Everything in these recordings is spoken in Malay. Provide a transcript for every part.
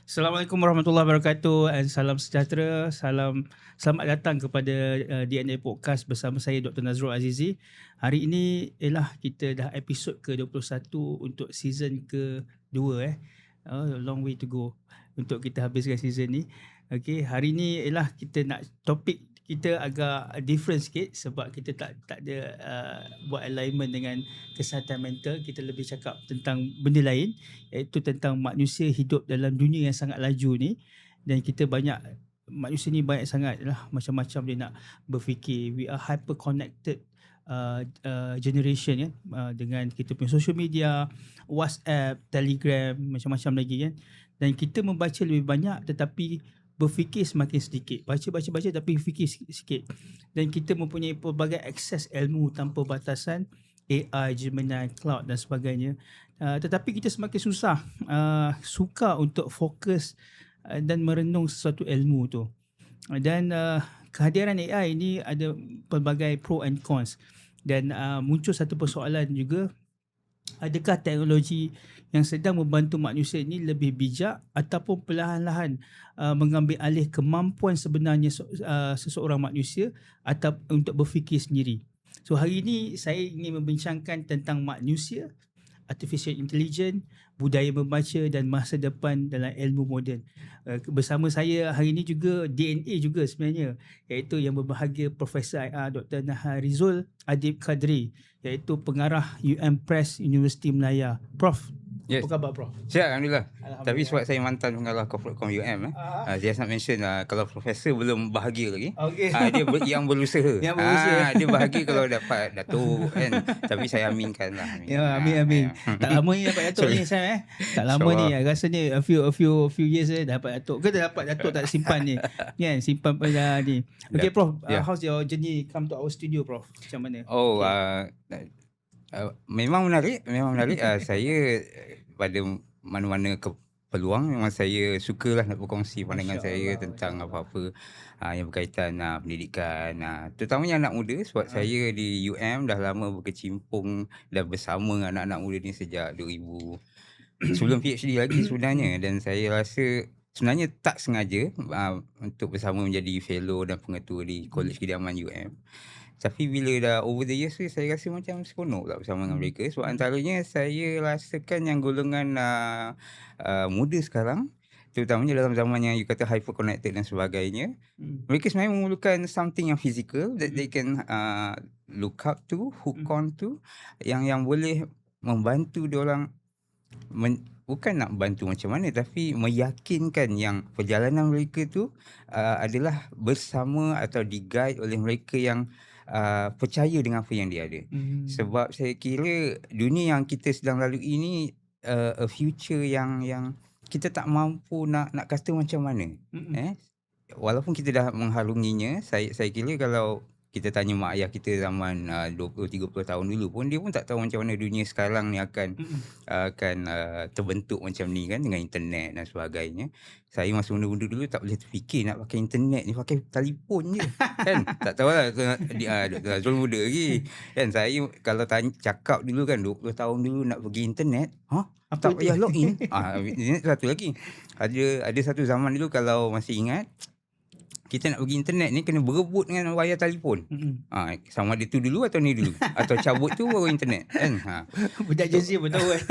Assalamualaikum warahmatullahi wabarakatuh and salam sejahtera. Selamat datang kepada DNA Podcast bersama saya Dr. Nazrul Azizi. Hari ini ialah kita dah episod ke-21 untuk season ke-2 long way to go untuk kita habiskan season ni. Okey, hari ni ialah kita nak topik kita agak different sikit sebab kita tak ada buat alignment dengan kesihatan mental. Kita lebih cakap tentang benda lain, iaitu tentang manusia hidup dalam dunia yang sangat laju ni, dan manusia ni banyak sangat lah macam-macam dia nak berfikir. We are hyper connected generation dengan kita punya social media, WhatsApp, Telegram, macam-macam lagi kan. Dan kita membaca lebih banyak tetapi berfikir semakin sedikit. Baca tapi fikir sikit. Dan kita mempunyai pelbagai akses ilmu tanpa batasan, AI, Gemini, Cloud dan sebagainya. Tetapi kita semakin suka untuk fokus dan merenung sesuatu ilmu tu. Dan kehadiran AI ini ada pelbagai pro and cons. Dan muncul satu persoalan juga, adakah teknologi yang sedang membantu manusia ini lebih bijak ataupun perlahan-lahan mengambil alih kemampuan sebenarnya seseorang manusia atau untuk berfikir sendiri. So hari ini saya ingin membincangkan tentang manusia, artificial intelligence, budaya membaca dan masa depan dalam ilmu moden. Bersama saya hari ini juga DNA juga sebenarnya, iaitu yang berbahagia Profesor IR Dr. Naharizul Adib Kadri, iaitu pengarah Press Universiti Melaya. Prof, Yes. apa khabar Prof? Siap, Alhamdulillah. Alhamdulillah. Tapi sebab saya mantan pengarah Corporate.com dia nak mention kalau profesor belum bahagia lagi. Okey. Dia yang berusaha. Yang berusaha. Dia bahagia kalau dapat datuk kan. Tapi saya aminkan lah. Ya, amin. Tak lama ni dapat datuk ni Sam Tak lama ni, rasanya a few years dapat datuk. Ke dah dapat datuk tak simpan ni. Kan, simpan pada ni. Okay Prof, how's your journey come to our studio Prof? Macam mana? Memang menarik. Saya pada mana-mana peluang memang saya sukalah nak berkongsi pandangan saya tentang apa-apa yang berkaitan pendidikan, terutamanya anak muda, sebab saya di dah lama berkecimpung dan bersama anak-anak muda ni sejak 2000 sebelum PhD lagi sebenarnya. Dan saya rasa sebenarnya tak sengaja untuk bersama menjadi fellow dan pengetua di Kolej Kediaman Tapi bila dah over the years saya rasa macam seronok tak bersama dengan mereka. Sebab antaranya saya rasakan yang golongan muda sekarang, terutamanya dalam zaman yang you kata hyper connected dan sebagainya, mereka sebenarnya memerlukan something yang physical that they can look up to, hook on to, yang boleh membantu diorang bukan nak bantu macam mana, tapi meyakinkan yang perjalanan mereka tu adalah bersama atau di-guide oleh mereka yang percaya dengan apa yang dia ada. Sebab saya kira dunia yang kita sedang lalui ini a future yang kita tak mampu nak kata macam mana. Walaupun kita dah mengharunginya, saya kira kalau kita tanya mak ayah kita zaman 20-30 tahun dulu pun, dia pun tak tahu macam mana dunia sekarang ni akan terbentuk macam ni kan, dengan internet dan sebagainya. Saya masa muda-muda dulu tak boleh terfikir nak pakai internet ni, pakai telefon je kan. Tak tahulah Dr. Nazrul muda lagi kan. Saya kalau cakap dulu kan 20 tahun dulu nak pergi internet, tak payah login. Ini satu lagi. Ada satu zaman dulu kalau masih ingat, kita nak pergi internet ni kena berebut dengan wayar telefon. Sama ada tu dulu atau ni dulu. Atau cabut tu baru internet kan. Budak Gen Z pun tahu kan.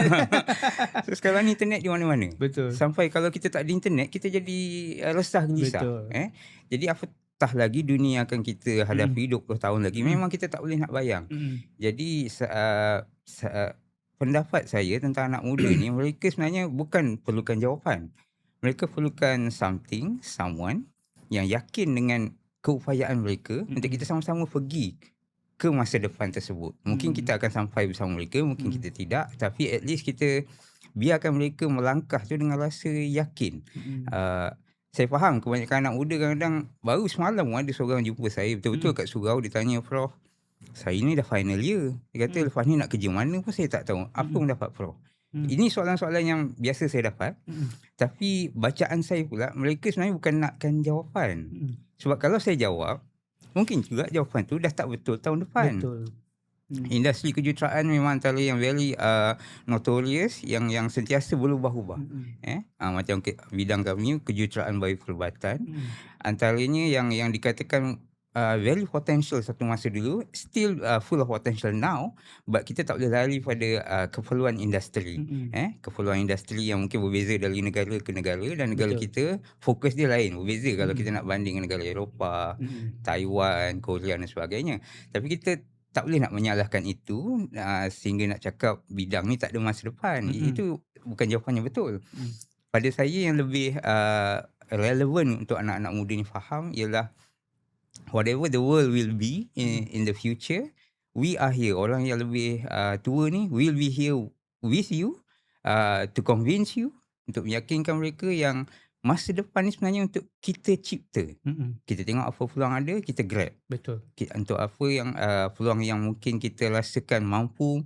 So sekarang ni internet di mana-mana. Betul. Sampai kalau kita tak ada internet, kita jadi resah gelisah. Jadi apatah lagi dunia yang akan kita hadapi 20 tahun lagi, memang kita tak boleh nak bayang. Jadi pendapat saya tentang anak muda ni, mereka sebenarnya bukan perlukan jawapan. Mereka perlukan someone yang yakin dengan keupayaan mereka untuk kita sama-sama pergi ke masa depan tersebut. Mungkin kita akan sampai bersama mereka, mungkin kita tidak, tapi at least kita biarkan mereka melangkah tu dengan rasa yakin. Saya faham kebanyakan anak muda kadang-kadang, baru semalam ada seorang jumpa saya betul-betul kat surau, dia tanya, Prof, saya ni dah final year. Dia kata lepas ni nak kerja mana pun saya tak tahu. Apa pendapat Prof? Ini soalan-soalan yang biasa saya dapat. Tapi bacaan saya pula, mereka sebenarnya bukan nakkan jawapan. Sebab kalau saya jawab, mungkin juga jawapan tu dah tak betul tahun depan. Betul. Industri kejuruteraan memang antara yang very notorious yang sentiasa berubah-ubah. Macam bidang kami kejuruteraan bayu perubatan, antaranya yang dikatakan very potential satu masa dulu, still full of potential now, but kita tak boleh lari pada keperluan industri. Keperluan industri yang mungkin berbeza dari negara ke negara, dan negara Betul. kita fokus dia lain, berbeza kalau kita nak banding dengan negara Eropah, Taiwan, Korea dan sebagainya. Tapi kita tak boleh nak menyalahkan itu sehingga nak cakap bidang ni tak ada masa depan. Itu bukan jawapan yang betul. Pada saya yang lebih relevan untuk anak-anak muda ni faham ialah whatever the world will be in the future, we are here. Orang yang lebih tua ni will be here with you to convince you, untuk meyakinkan mereka yang masa depan ni sebenarnya untuk kita cipta. Kita tengok apa peluang ada, kita grab. Betul. Untuk apa yang peluang yang mungkin kita rasakan mampu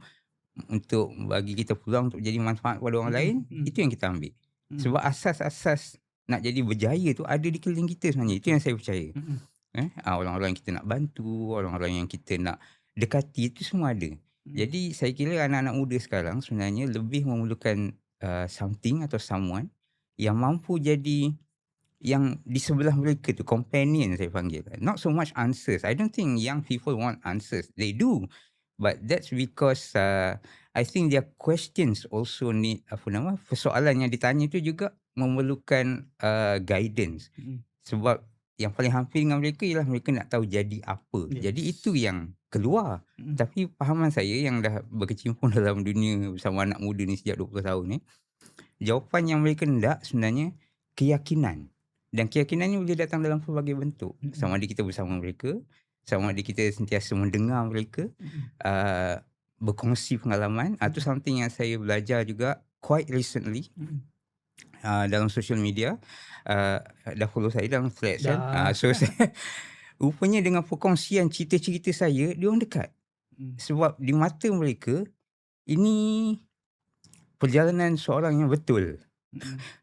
untuk bagi kita peluang untuk jadi manfaat kepada orang lain, itu yang kita ambil. Sebab asas-asas nak jadi berjaya tu ada di keliling kita sebenarnya. Itu yang saya percaya. Orang-orang yang kita nak bantu, orang-orang yang kita nak dekati, itu semua ada. Jadi saya kira anak-anak muda sekarang sebenarnya lebih memerlukan something atau someone yang mampu jadi yang di sebelah mereka tu, companion saya panggil. Not so much answers. I don't think young people want answers. They do. But that's because I think their questions also need persoalan yang ditanya tu juga memerlukan guidance. Sebab yang paling hampir dengan mereka ialah mereka nak tahu jadi apa. Yes. Jadi itu yang keluar. Tapi pahaman saya yang dah berkecimpung dalam dunia bersama anak muda ni sejak 20 tahun ni, jawapan yang mereka nak sebenarnya keyakinan. Dan keyakinan ni boleh datang dalam pelbagai bentuk. Sama ada kita bersama mereka, sama ada kita sentiasa mendengar mereka, berkongsi pengalaman. Itu something yang saya belajar juga quite recently dalam social media. Dah follow saya dalam threads kan. So saya, rupanya dengan perkongsian cerita-cerita saya, dia orang dekat. Sebab di mata mereka, ini perjalanan seorang yang betul.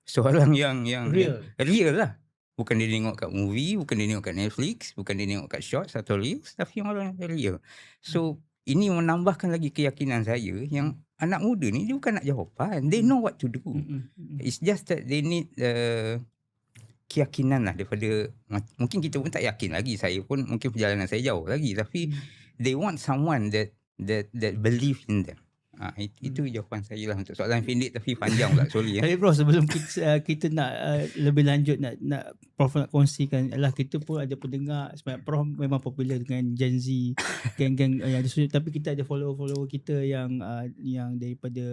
Seorang yang real lah. Bukan dia tengok kat movie, bukan dia tengok kat Netflix, bukan dia tengok kat shorts atau reels, tapi orang yang real. So ini menambahkan lagi keyakinan saya yang anak muda ni dia bukan nak jawapan. They know what to do. It's just that they need keyakinan lah daripada, mungkin kita pun tak yakin lagi, saya pun mungkin perjalanan saya jauh lagi, tapi they want someone that believe in them. Itu jawapan saya lah untuk soalan pendek tapi panjang pula, sorry. Tapi Prof, sebelum kita nak lebih lanjut, nak Prof nak kongsikan, kita pun ada pendengar sebab Prof memang popular dengan Gen Z, geng-geng yang ada, tapi kita ada follower kita yang daripada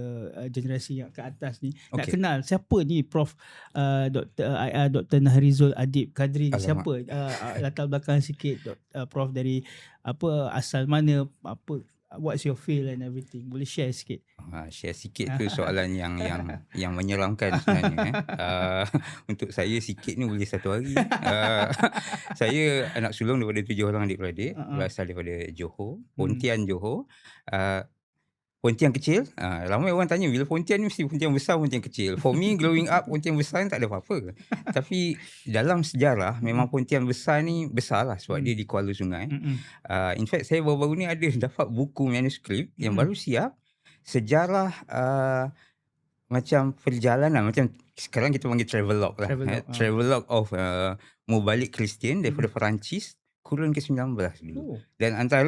generasi yang ke atas ni. Nak kenal siapa ni Prof Dr. Nahrizul Adib Kadri ni, siapa? Latar belakang sikit Prof, dari apa, asal mana, apa, what's your feel and everything. Boleh share sikit? Share sikit tu soalan yang menyeramkan sebenarnya. Untuk saya sikit ni boleh satu hari. Saya anak sulung daripada 7 orang adik-beradik, berasal daripada Johor, Pontian Johor. Pontian kecil, ramai orang tanya bila Pontian ni mesti Pontian besar, Pontian kecil. For me growing up, Pontian besar ni tak ada apa-apa. Tapi dalam sejarah memang Pontian besar ni besar lah sebab dia di Kuala Sungai. In fact saya baru-baru ni ada dapat buku manuskrip yang baru siap, sejarah macam perjalanan, macam sekarang kita panggil travelog lah. Travelog of Mubalik Kristian daripada Perancis kurun ke-19 dulu. Dan antara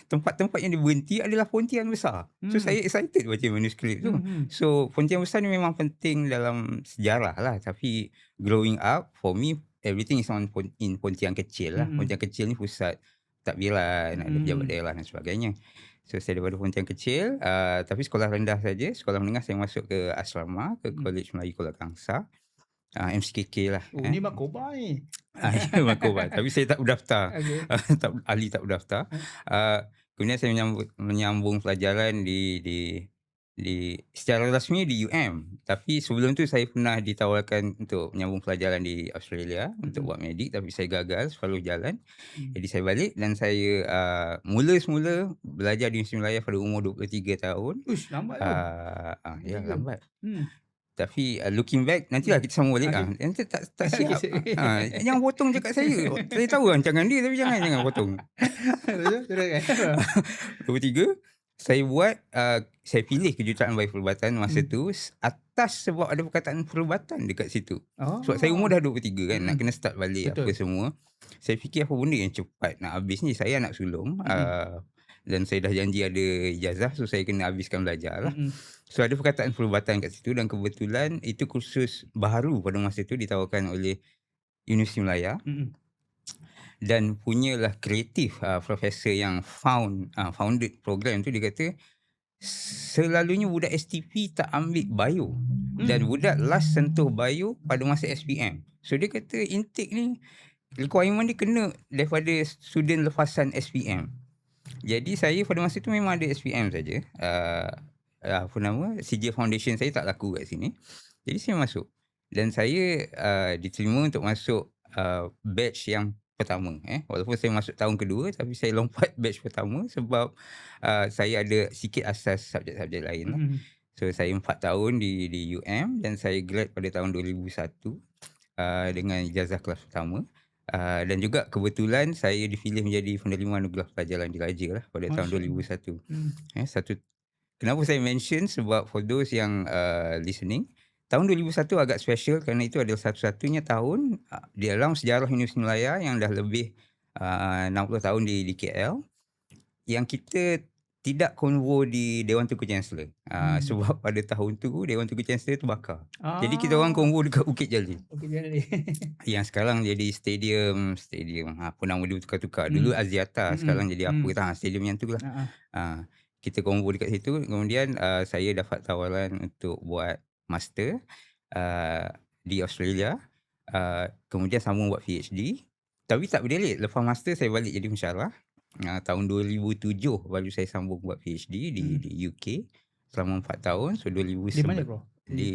tempat-tempat yang dia berhenti adalah Pontian besar. So saya excited baca manuskrip tu. So Pontian besar ni memang penting dalam sejarah lah. Tapi growing up, for me everything is in Pontian kecil lah. Pontian kecil ni pusat takbiran, ada pejabat daerah dan sebagainya. So saya daripada Pontian kecil, tapi sekolah rendah saja. Sekolah menengah saya masuk ke asrama, ke College Melayu Kuala Kangsar. MCKK lah. Ni Makoba ni. Ya, Makoba. Tapi saya tak berdaftar. Ahli tak berdaftar. Kemudian saya menyambung pelajaran di secara rasmi di UM. Tapi sebelum tu saya pernah ditawarkan untuk menyambung pelajaran di Australia untuk buat medik, tapi saya gagal separuh jalan. Jadi saya balik dan saya mula-semula belajar di Universiti Malaya pada umur 23 tahun. Uish, lambat tu. Ya, lambat. Tapi looking back nantilah kita sambung balik. Okey. Nanti tak Okey, siap. okey. Jangan potong cakap saya. Saya tahu rancangan dia tapi jangan potong. Betul, teruskan. 23, saya buat, saya pilih kejuruteraan bayi perubatan masa tu atas sebab ada perkataan perubatan dekat situ. Sebab saya umur Oh. dah 23 kan, nak kena start balik apa Betul. semua. Saya fikir apa benda yang cepat nak habis ni, saya anak sulung, dan saya dah janji ada ijazah, so saya kena habiskan belajar lah. So ada perkataan perubatan kat situ dan kebetulan itu kursus baru pada masa tu ditawarkan oleh Universiti Melaya. Dan punyalah kreatif profesor yang founded program tu, dia kata selalunya budak STP tak ambil bio dan budak last sentuh bio pada masa SPM. So dia kata intake ni requirement dia kena daripada student lepasan SPM. Jadi saya pada masa tu memang ada SPM saja. CJ Foundation saya tak laku kat sini. Jadi saya masuk. Dan saya diterima untuk masuk batch yang pertama. Walaupun saya masuk tahun kedua tapi saya lompat batch pertama sebab saya ada sikit asas subjek-subjek lain lah. So saya 4 tahun di UM dan saya grad pada tahun 2001 dengan ijazah kelas pertama. Dan juga kebetulan saya dipilih menjadi penerima anugerah pelajaran diraja lah pada tahun 2001. Kenapa saya mention, sebab for those yang listening, tahun 2001 agak special kerana itu adalah satu-satunya tahun di dalam sejarah Universiti Melaya yang dah lebih 60 tahun di KL yang kita tidak konvo di Dewan Tunku Chancellor. Sebab pada tahun tu Dewan Tunku Chancellor terbakar. Jadi kita orang konvo dekat Bukit Jalil. Yang sekarang jadi stadium apa nama dia tukar-tukar. Dulu Aziata, sekarang jadi apa stadium yang tu lah. Kita konvo dekat situ. Kemudian saya dapat tawaran untuk buat master di Australia. Kemudian sambung buat PhD. Tapi tak berdelit. Lepas master saya balik jadi pensyarah. Tahun 2007 baru saya sambung buat PhD di UK selama 4 tahun. So 2011. Di mana bro? Di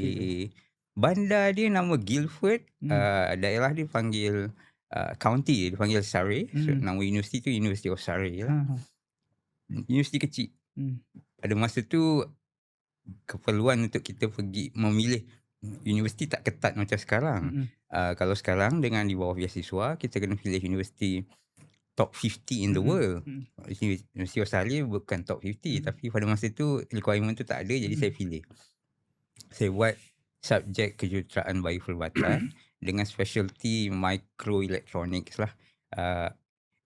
bandar dia nama Guildford. Daerah dia panggil county dia dipanggil Surrey. So, nama universiti tu University of Surrey lah. Universiti kecil. Pada masa tu keperluan untuk kita pergi memilih universiti tak ketat macam sekarang. Kalau sekarang dengan di bawah beasiswa kita kena pilih universiti top 50 in the world. Universiti Australia bukan top 50 tapi pada masa tu requirement tu tak ada, jadi saya pilih. Saya buat subjek kejuruteraan bayi perubatan dengan specialty microelectronics lah.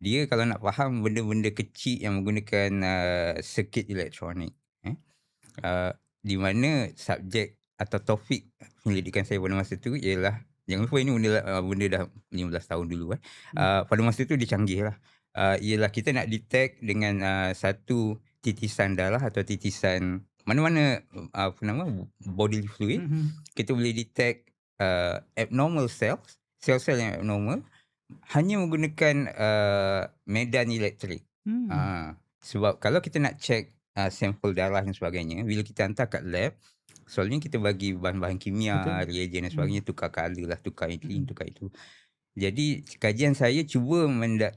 Dia kalau nak faham benda-benda kecil yang menggunakan circuit elektronik. Di mana subjek atau topik penyelidikan saya pada masa tu ialah, jangan lupa ini benda dah 15 tahun dulu. Pada masa tu dia canggih lah. Ialah kita nak detect dengan satu titisan darah atau titisan mana-mana bodily fluid. Kita boleh detect abnormal cells, sel-sel yang abnormal hanya menggunakan medan elektrik. Sebab kalau kita nak check sampel darah dan sebagainya, bila kita hantar kat lab, selalunya kita bagi bahan-bahan kimia, reagen dan sebagainya, tukar color lah, tukar ini, tukar itu. Jadi kajian saya cuba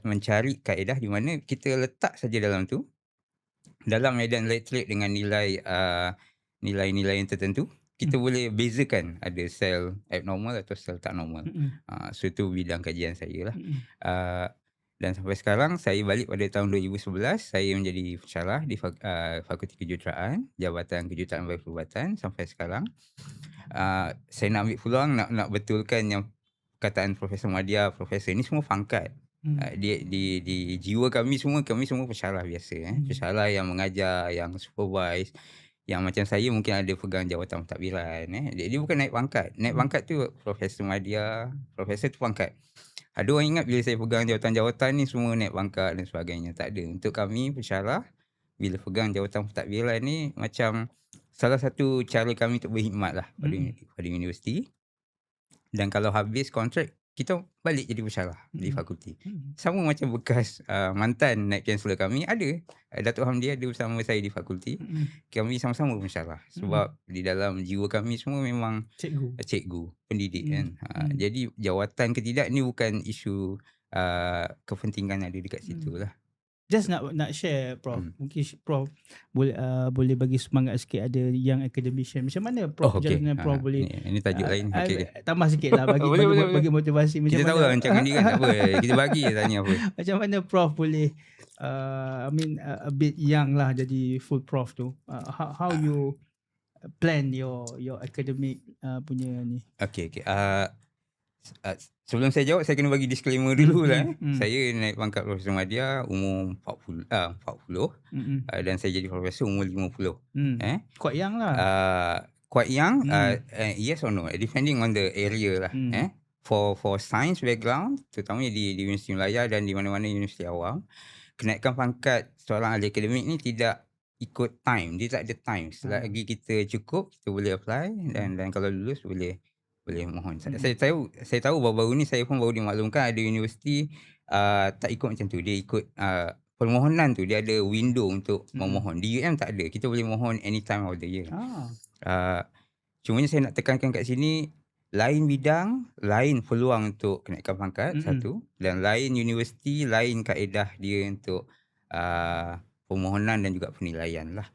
mencari kaedah di mana kita letak saja dalam tu, dalam medan elektrik dengan nilai-nilai yang tertentu, kita boleh bezakan ada sel abnormal atau sel tak normal. So itu bidang kajian saya lah. Dan sampai sekarang saya balik pada tahun 2011, saya menjadi pensyarah di Fakulti Kejuruteraan, Jabatan Kejuruteraan Bayi Perubatan sampai sekarang. Saya nak ambil peluang nak betulkan yang perkataan Profesor Madya, profesor ni semua pangkat. Di jiwa kami semua pensyarah biasa. Pensyarah yang mengajar, yang supervise. Yang macam saya mungkin ada pegang jawatan pentadbiran. Dia bukan naik pangkat. Naik pangkat tu Profesor Madya, profesor tu pangkat. Ada orang ingat bila saya pegang jawatan-jawatan ni semua naik pangkat dan sebagainya. Tak ada. Untuk kami pensyarah, bila pegang jawatan pentadbiran ni macam salah satu cara kami untuk berkhidmat lah pada universiti. Dan kalau habis kontrak, kita balik jadi pensyarah di fakulti. Sama macam bekas mantan naib chancellor kami ada. Datuk Hamdi ada bersama saya di fakulti. Kami sama-sama pensyarah. Sebab di dalam jiwa kami semua memang cikgu, pendidik kan. Jadi jawatan ke tidak ni bukan isu kepentingan ada dekat situ lah. Just nak share Prof. Hmm. Mungkin Prof boleh bagi semangat sikit, ada young academician. Macam mana Prof Oh, okey. jalan Prof boleh Ini tajuk lain. Okey. tambah sikit lah bagi Boleh. bagi motivasi macam Kita tahu lah mana. rancangan ni kan, tak apa. Kita bagi je tanya apa. Macam mana Prof boleh a bit young lah jadi full Prof tu. How you plan your academic punya ni. Okey. Sebelum saya jawab, saya kena bagi disclaimer dulu lah. Saya naik pangkat Profesor Madya umur 40 dan saya jadi profesor umur 50. Quite young lah. Quite young, yes or no, depending on the area lah. For science background, terutamanya di Universiti Melaya dan di mana-mana universiti awam, kenaikan pangkat seorang ahli akademik ni tidak ikut time. Dia tak ada time. Selagi kita cukup, kita boleh apply dan kalau lulus boleh mohon. Saya tahu baru-baru ni saya pun baru dimaklumkan ada universiti tak ikut macam tu. Dia ikut permohonan tu, dia ada window untuk memohon. Di UM tak ada. Kita boleh mohon any time of the year. Cumanya saya nak tekankan kat sini, lain bidang, lain peluang untuk kenaikan pangkat, satu, dan lain universiti, lain kaedah dia untuk permohonan dan juga penilaian lah.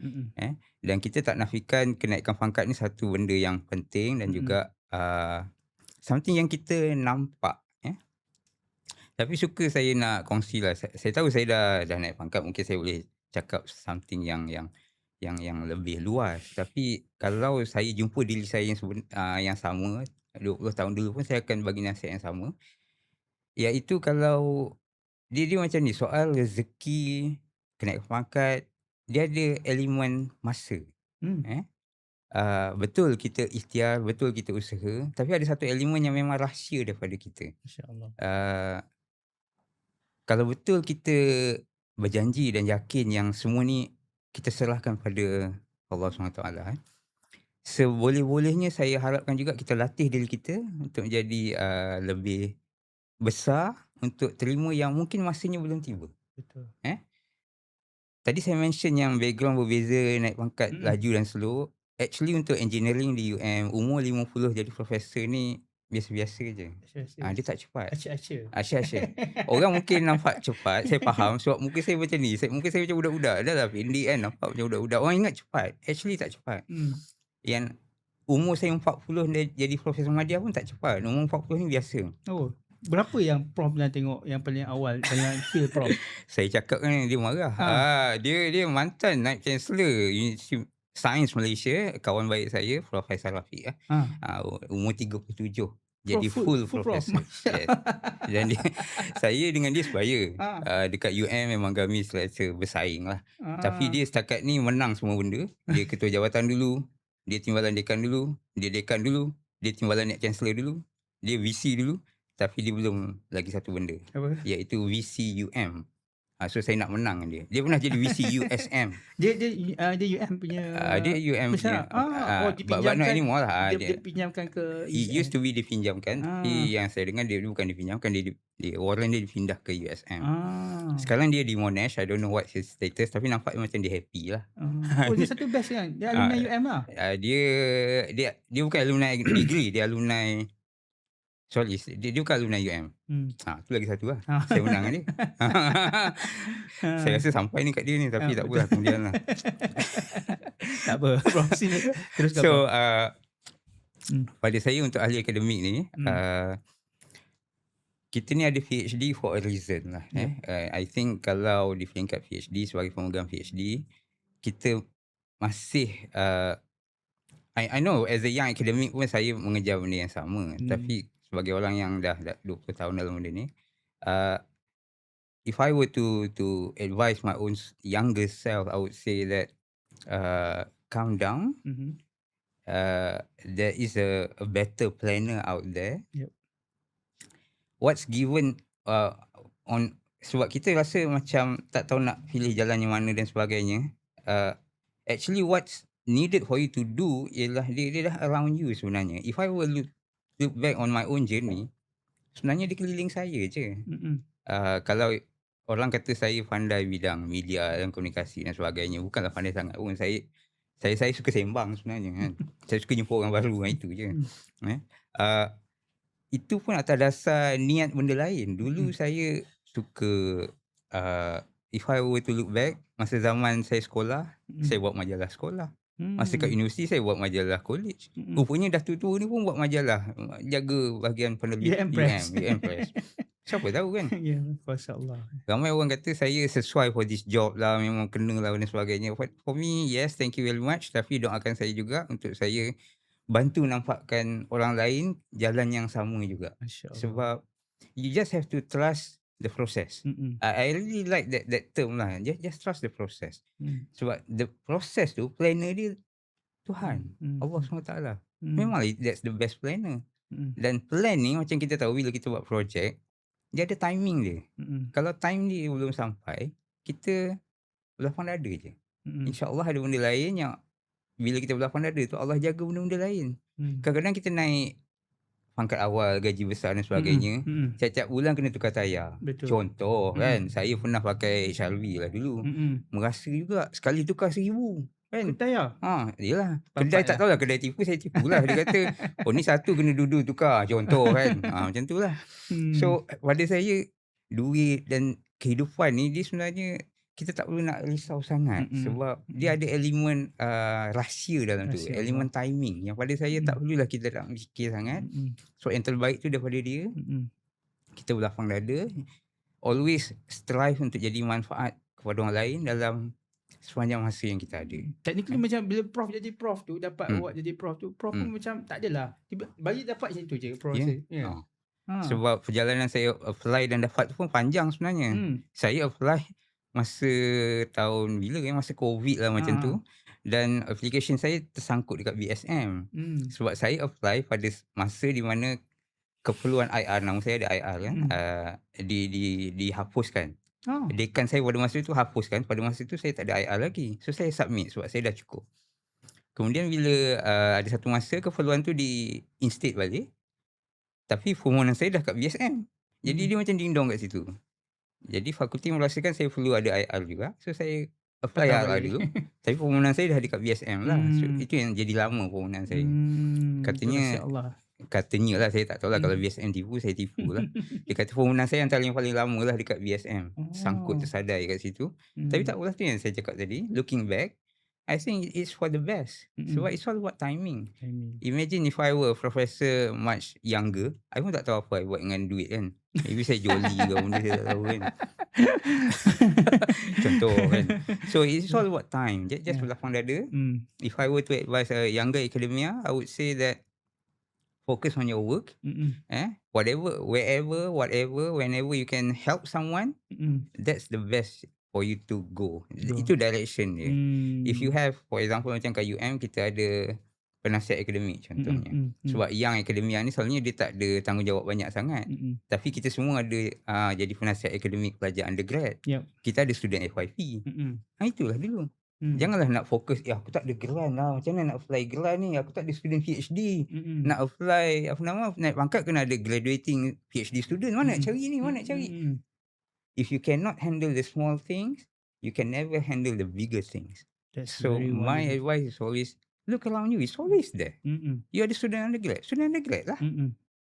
Dan kita tak nafikan kenaikan pangkat ni satu benda yang penting dan juga something yang kita nampak. Tapi suka saya nak kongsi lah. Saya tahu saya dah naik pangkat, mungkin saya boleh cakap something yang lebih luas. Tapi kalau saya jumpa diri saya yang sama 20 tahun dulu pun, saya akan bagi nasihat yang sama. Iaitu kalau dia macam ni, soal rezeki, kenaikan pangkat, dia ada elemen masa. Betul kita ikhtiar, betul kita usaha, tapi ada satu elemen yang memang rahsia daripada kita. Masya-Allah. Kalau betul kita berjanji dan yakin yang semua ni kita serahkan pada Allah SWT, seboleh-bolehnya saya harapkan juga kita latih diri kita untuk menjadi lebih besar untuk terima yang mungkin masanya belum tiba. Betul. Tadi saya mention yang background berbeza, naik pangkat laju dan slow. Actually untuk engineering di UM, umur 50 jadi profesor ni biasa-biasa je. Dia tak cepat. Asyik-asyik. Orang mungkin nampak cepat, saya faham. Sebab muka saya macam ni. Muka saya macam budak-budak. Dah lah pendek kan, nampak macam budak-budak. Orang ingat cepat. Actually tak cepat. Yang umur saya 40 dia jadi Profesor Madya pun tak cepat. Umur 40 ni biasa. Oh, berapa yang Prof pernah tengok yang paling awal dalam feel Prof? Saya cakap kan dia marah. Dia mantan Naib Chancellor Universiti Sains Malaysia, kawan baik saya, Prof Faisal Rafiq. Umur 37. Jadi full profesor. Yes. Dan saya dengan dia sebaya. Dekat UM memang kami selesa bersaing lah. Tapi dia setakat ni menang semua benda. Dia ketua jawatan dulu, dia timbalan dekan dulu, dia dekan dulu, dia timbalan Naib Chancellor dulu, dia VC dulu. Tapi dia belum lagi satu benda. Apa? Iaitu VC UM. So saya nak menang dia. Dia pernah jadi VC USM. Dia UM punya. Dia UM punya. Dipinjamkan. But not anymore lah. Dia pinjamkan ke It used to be dipinjamkan. Tapi yang saya dengar dia bukan dipinjamkan. Dia warrant dia dipindah ke USM. Sekarang dia di Monash. I don't know what his status. Tapi nampak macam dia happy lah. Dia satu best kan. Dia alumni UM lah. Dia bukan alumni degree. Dia alumni. Sorry, dia bukan alumni UM. Tu lagi satu lah. Saya menang dengan dia. Saya rasa sampai ni kat dia ni. Tapi tak apalah, kemudian lah. Tak apa. Prof, sini. Teruskan. So, pada saya untuk ahli akademik ni, kita ni ada PhD for a reason lah. I think kalau di peringkat PhD, sebagai pemegang PhD, kita masih... I know as a young academic pun saya mengejar benda yang sama. Tapi sebagai orang yang dah 20 tahun dalam benda ni, if I were to advise my own younger self, I would say that calm down. There is a better planner out there. Yep. What's given sebab kita rasa macam tak tahu nak pilih jalan yang mana dan sebagainya. Actually what's needed for you to do ialah dia dah around you sebenarnya. If I were look back on my own journey, sebenarnya di keliling saya je. Kalau orang kata saya pandai bidang media dan komunikasi dan sebagainya, bukanlah pandai sangat pun. Saya suka sembang sebenarnya kan. Saya suka jumpa orang baru kan, itu je. Itu pun atas dasar niat benda lain. Dulu saya suka if I were to look back, masa zaman saya sekolah, saya buat majalah sekolah. Masa kat universiti saya buat majalah college. Rupanya dah tua-tua ni pun buat majalah, jaga bahagian penerbit UM Press. Siapa tahu kan? Ya, masya-Allah. Ramai orang kata saya sesuai for this job lah, memang kena lah dan sebagainya. For me, yes, thank you very much. Tapi doakan saya juga untuk saya bantu nampakkan orang lain jalan yang sama juga. Masya-Allah. Sebab you just have to trust the process. I really like that term lah. Just trust the process. Sebab the process tu, planner dia Tuhan, Allah SWT. Memang that's the best planner. Dan plan ni macam kita tahu bila kita buat projek, dia ada timing dia. Kalau time dia belum sampai, kita berlapang dada je. InsyaAllah ada benda lain yang bila kita berlapang dada tu, Allah jaga benda-benda lain. Kadang-kadang kita naik pangkat awal, gaji besar dan sebagainya, setiap bulan kena tukar tayar. Betul. Contoh kan, saya pernah pakai HRV lah dulu. Merasa juga sekali tukar 1,000 kan. Tayar. Yelah. Kedai tak tahulah, kedai tipu, saya tipu lah. Dia kata, oh ni satu kena duduk tukar. Contoh kan. Macam tu lah. So, pada saya, duit dan kehidupan ni, dia sebenarnya, kita tak perlu nak risau sangat. Sebab dia ada elemen rahsia dalam tu. Elemen timing. Yang pada saya, tak perlulah kita tak fikir sangat. So, yang terbaik tu daripada dia, kita berlapang dada. Always strive untuk jadi manfaat kepada orang lain dalam sepanjang masa yang kita ada. Technically macam bila prof jadi prof tu, dapat award jadi prof tu, prof pun macam tak adalah. Bagi dapat macam tu je prof rasa. Sebab perjalanan saya apply dan dapat tu pun panjang sebenarnya. Saya apply masa tahun bila kan, masa COVID lah macam tu. Dan application saya tersangkut dekat BSM. Sebab saya apply pada masa di mana keperluan IR, nama saya ada IR kan, dihapuskan. Dekan saya pada masa itu hapuskan. Pada masa itu saya tak ada IR lagi. So saya submit sebab saya dah cukup. Kemudian bila ada satu masa keperluan tu di-instate balik. Tapi permohonan saya dah kat BSM. Jadi dia macam dingdong kat situ. Jadi fakulti merasakan saya perlu ada IR juga. So saya apply IR dulu. Tapi permohonan saya dah dekat BSM lah. So itu yang jadi lama permohonan saya. Katanya lah, saya tak tahu lah. Kalau BSM tipu, saya tipu lah. Dia kata permohonan saya antara yang paling lama lah dekat BSM. Sangkut tersadai kat situ. Tapi tak apalah, tu yang saya cakap tadi. Looking back, I think it's for the best. Sebab it's all about timing. Imagine if I were a professor much younger, I pun tak tahu apa I buat dengan duit kan. Maybe saya joli ke benda, saya tak tahu kan. Contoh kan. So it's all about time. Just berlapang dada. If I were to advise a younger academia, I would say that focus on your work. Whatever, wherever, whatever, whenever you can help someone, that's the best for you to go. Itu direction dia. If you have, for example macam kat UM, kita ada penasihat akademik contohnya. Sebab yang akademia ni selalunya dia tak ada tanggungjawab banyak sangat. Tapi kita semua ada jadi penasihat akademik pelajar undergrad. Kita ada student FYP. Itulah dulu. Janganlah nak fokus, aku tak ada grant lah. Macam mana nak apply grant ni? Aku tak ada student PhD. Nak apply, naik pangkat kena ada graduating PhD student. Mana nak cari ni? Mana nak cari? If you cannot handle the small things, you can never handle the bigger things. So my advice is always, look around you. It's always there. You ada student undergrad. Student undergrad lah.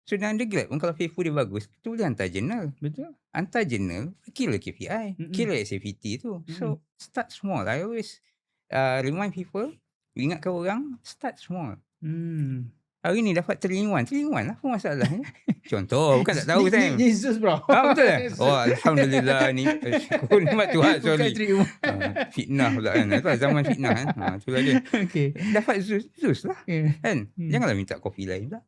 Student undergrad pun kalau paper dia bagus, tu boleh hantar jurnal. Betul. Hantar jurnal, kira KPI, kira SAPT tu. So start small. I always remind people, ingatkan orang, start small. Hari ni dapat 3-in-1 lah, apa masalahnya? Contoh, bukan tak tahu Sam. Jesus bro. Betul tak? Oh Alhamdulillah ni. Syukur nikmat Tuhan, sorry. Fitnah pula kan. Itu zaman fitnah kan. Itulah dia. Dapat Zeus lah. Kan? Janganlah minta kopi lain pula.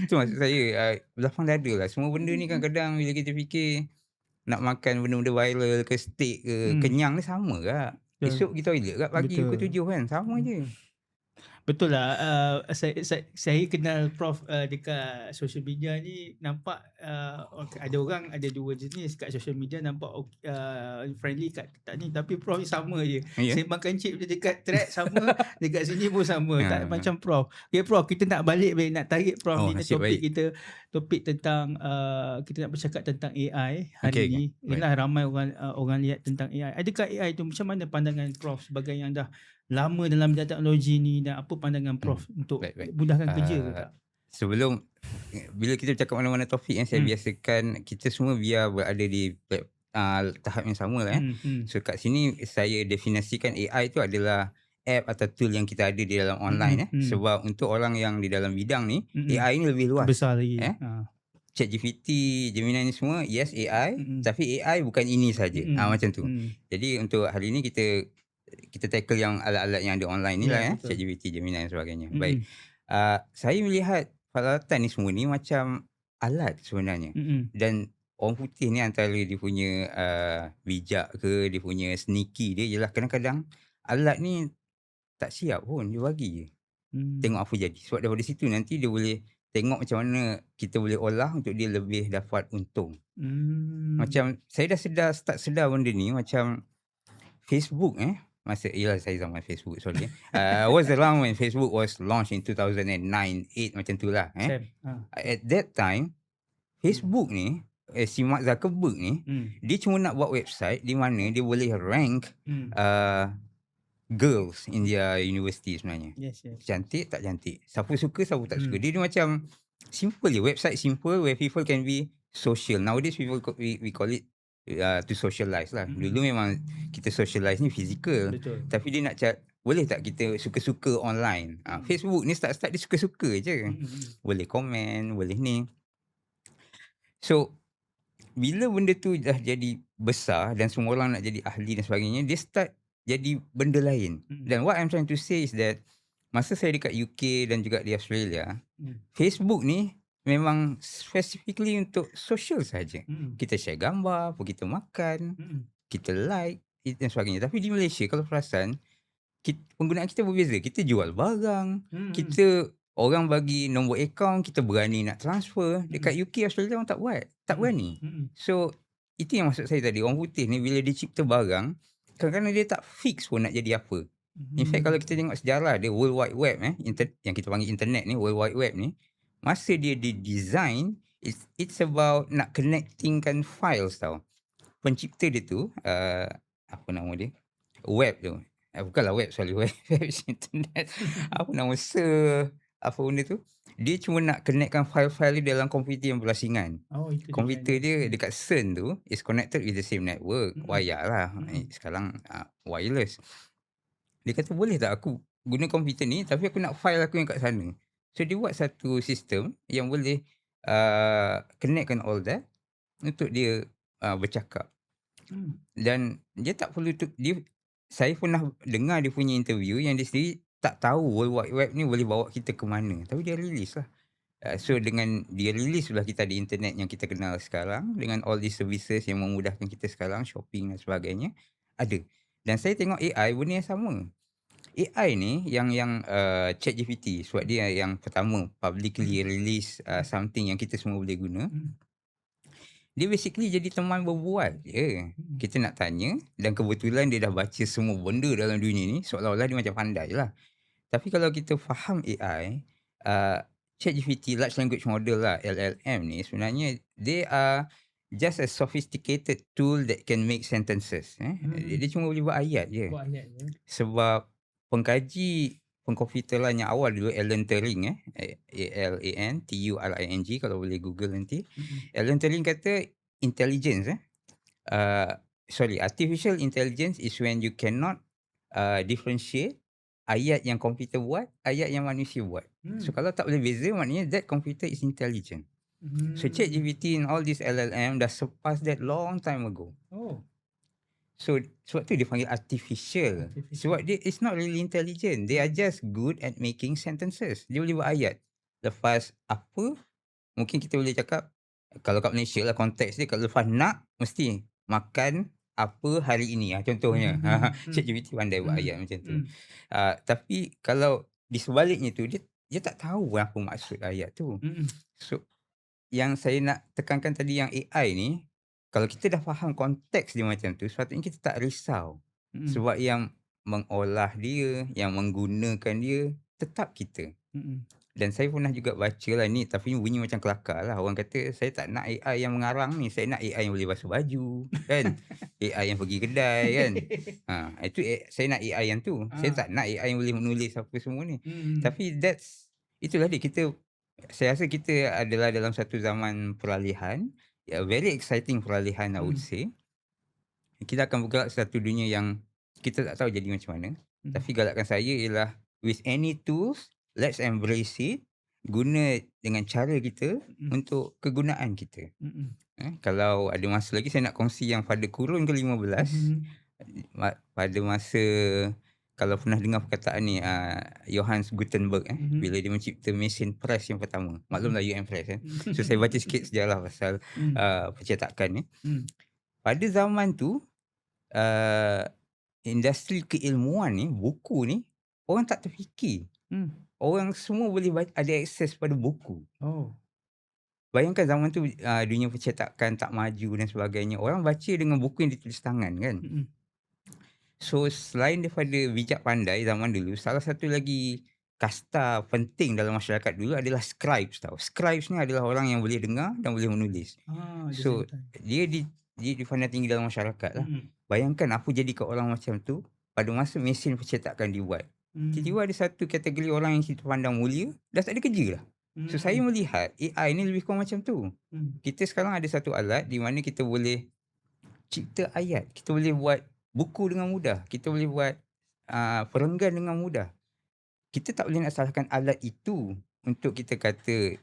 Itu maksud saya, berlapang dada lah. Semua benda ni kadang-kadang bila kita fikir nak makan benda-benda viral ke steak ke, kenyang ni sama ke. Esok kita toilet kat pagi pukul 7 kan. Sama je. Betul lah. Saya kenal Prof dekat social media ni, nampak ada orang ada dua jenis kat social media, nampak friendly kat ni, tapi Prof ni sama je. Saya makan chip dia dekat track sama, dekat sini pun sama. Tak macam Prof. Okay Prof, kita nak balik nak tarik Prof ni topik baik. Topik tentang kita nak bercakap tentang AI hari ni. Yalah, ramai orang lihat tentang AI. Adakah AI tu, macam mana pandangan Prof sebagai yang dah lama dalam bidang teknologi ni, dan apa pandangan Prof untuk mudahkan kerja ke tak? Sebelum bila kita bercakap mana-mana topik yang saya biasakan kita semua biar berada di tahap yang sama lah. So kat sini saya definisikan AI tu adalah app atau tool yang kita ada di dalam online. Sebab untuk orang yang di dalam bidang ni, AI ni lebih luas. Besar lagi. ChatGPT, Gemini ni semua, yes AI, tapi AI bukan ini saja. Macam tu. Jadi untuk hari ni kita tackle yang alat-alat yang ada online ni lah, betul. ChatGPT, Gemini dan sebagainya. Baik. Saya melihat peralatan ni semua ni macam alat sebenarnya. Dan orang putih ni antara dia punya bijak ke, dia punya sneaky dia ialah kadang-kadang alat ni tak siap pun, dia bagi je. Tengok apa jadi. Sebab daripada situ nanti dia boleh tengok macam mana kita boleh olah untuk dia lebih dapat untung. Macam saya dah start sedar benda ni macam Facebook ialah saya zaman Facebook, sorry. Was around when Facebook was launched in 2009, 8 macam tu lah. At that time, Facebook ni, si Mark Zuckerberg ni, dia cuma nak buat website di mana dia boleh rank girls in their university sebenarnya. Yes. Cantik tak cantik, siapa suka siapa tak suka. Dia macam simple je, website simple where people can be social. Nowadays we call it to socialize lah. Dulu memang kita socialize ni physical. Betul. Tapi dia nak boleh tak kita suka-suka online. Facebook ni start dia suka-suka je. Boleh komen, boleh ni. So bila benda tu dah jadi besar dan semua orang nak jadi ahli dan sebagainya, dia start jadi benda lain. Dan what I'm trying to say is that masa saya dekat UK dan juga di Australia, Facebook ni memang specifically untuk social saja. Kita share gambar, apa kita makan, kita like dan sebagainya. Tapi di Malaysia kalau perasan, penggunaan kita berbeza. Kita jual barang, kita orang bagi nombor akaun, kita berani nak transfer. Dekat UK, Australia orang tak buat. Tak berani. So, itu yang maksud saya tadi. Orang putih ni bila dia cipta barang, kadang-kadang dia tak fix pun nak jadi apa. In fact, kalau kita tengok sejarah dia, World Wide Web, yang kita panggil internet ni, World Wide Web ni, masa dia design, it's about nak connectingkan files tau. Pencipta dia tu, apa nama dia? Web tu. Bukanlah web, sorry, web internet. Apa nama, apa benda tu? Dia cuma nak connectkan file-file dia dalam komputer yang berasingan. Komputer dia dekat CERN tu is connected with the same network. Wire lah. Sekarang wireless. Dia kata, boleh tak aku guna komputer ni tapi aku nak file aku yang kat sana. So dia buat satu sistem yang boleh connectkan all that untuk dia bercakap. Dan dia tak perlu saya pernah dengar dia punya interview yang dia sendiri tak tahu World Wide Web ni boleh bawa kita ke mana. Tapi dia release lah. So dengan dia release lah kita di internet yang kita kenal sekarang, dengan all these services yang memudahkan kita sekarang, shopping dan sebagainya, ada. Dan saya tengok AI benda yang sama. AI ni yang ChatGPT, sebab dia yang pertama publicly release something yang kita semua boleh guna. Dia basically jadi teman berbual je. Kita nak tanya dan kebetulan dia dah baca semua benda dalam dunia ni, seolah-olah dia macam pandai lah. Tapi kalau kita faham AI, ChatGPT, Large Language Model lah, LLM ni sebenarnya they are just a sophisticated tool that can make sentences. Dia cuma boleh buat ayat je. Sebab pengkaji pengkomputeran yang awal dulu, Alan Turing, ALAN TURING, kalau boleh Google nanti. Alan Turing kata artificial intelligence is when you cannot differentiate ayat yang komputer buat, ayat yang manusia buat. So kalau tak boleh beza, maknanya that computer is intelligent. So ChatGPT and all this LLM dah surpass that long time ago. So sebab tu dia panggil artificial. Sebab dia is not really intelligent. They are just good at making sentences. Dia boleh buat ayat. Lepas apa, mungkin kita boleh cakap, kalau kat Malaysia lah konteks dia, kalau lepas nak, mesti makan apa hari ini, contohnya. ChatGPT pandai buat ayat macam tu. Tapi kalau di sebaliknya tu, dia tak tahu apa maksud ayat tu. So yang saya nak tekankan tadi, yang AI ni, kalau kita dah faham konteks dia macam tu, sepatutnya kita tak risau. Sebab yang mengolah dia, yang menggunakan dia, tetap kita. Dan saya pernah juga baca lah ni, tapi bunyi macam kelakar lah. Orang kata, saya tak nak AI yang mengarang ni, saya nak AI yang boleh basuh baju, kan? AI yang pergi kedai, kan? Itu saya nak AI yang tu. Saya tak nak AI yang boleh menulis apa semua ni. Tapi itulah dia, saya rasa kita adalah dalam satu zaman peralihan, very exciting peralihan, I would say. kita akan bergerak satu dunia yang kita tak tahu jadi macam mana. Tapi galakan saya ialah with any tools, let's embrace it, guna dengan cara kita untuk kegunaan kita. Kalau ada masa lagi saya nak kongsi yang pada kurun ke-15, pada masa, kalau pernah dengar perkataan ni, Johannes Gutenberg, bila dia mencipta mesin press yang pertama. Maklumlah UM Press kan. So saya baca sikit sejarah pasal percetakan ni. Pada zaman tu, industri keilmuan ni, buku ni, orang tak terfikir. Orang semua boleh ada akses pada buku. Oh. Bayangkan zaman tu dunia percetakan tak maju dan sebagainya. Orang baca dengan buku yang ditulis tangan kan. So selain daripada bijak pandai zaman dulu, salah satu lagi kasta penting dalam masyarakat dulu adalah scribes tau. Scribes ni adalah orang yang boleh dengar dan boleh menulis. So dia dipandang tinggi dalam masyarakat lah. Bayangkan apa jadi ke orang macam tu pada masa mesin percetakan dibuat. Tiba-tiba ada satu kategori orang yang kita pandang mulia dah tak ada kerja lah. So saya melihat AI ni lebih kurang macam tu. Kita sekarang ada satu alat di mana kita boleh cipta ayat, kita boleh buat buku dengan mudah, kita boleh buat perenggan dengan mudah. Kita tak boleh nak salahkan alat itu untuk kita kata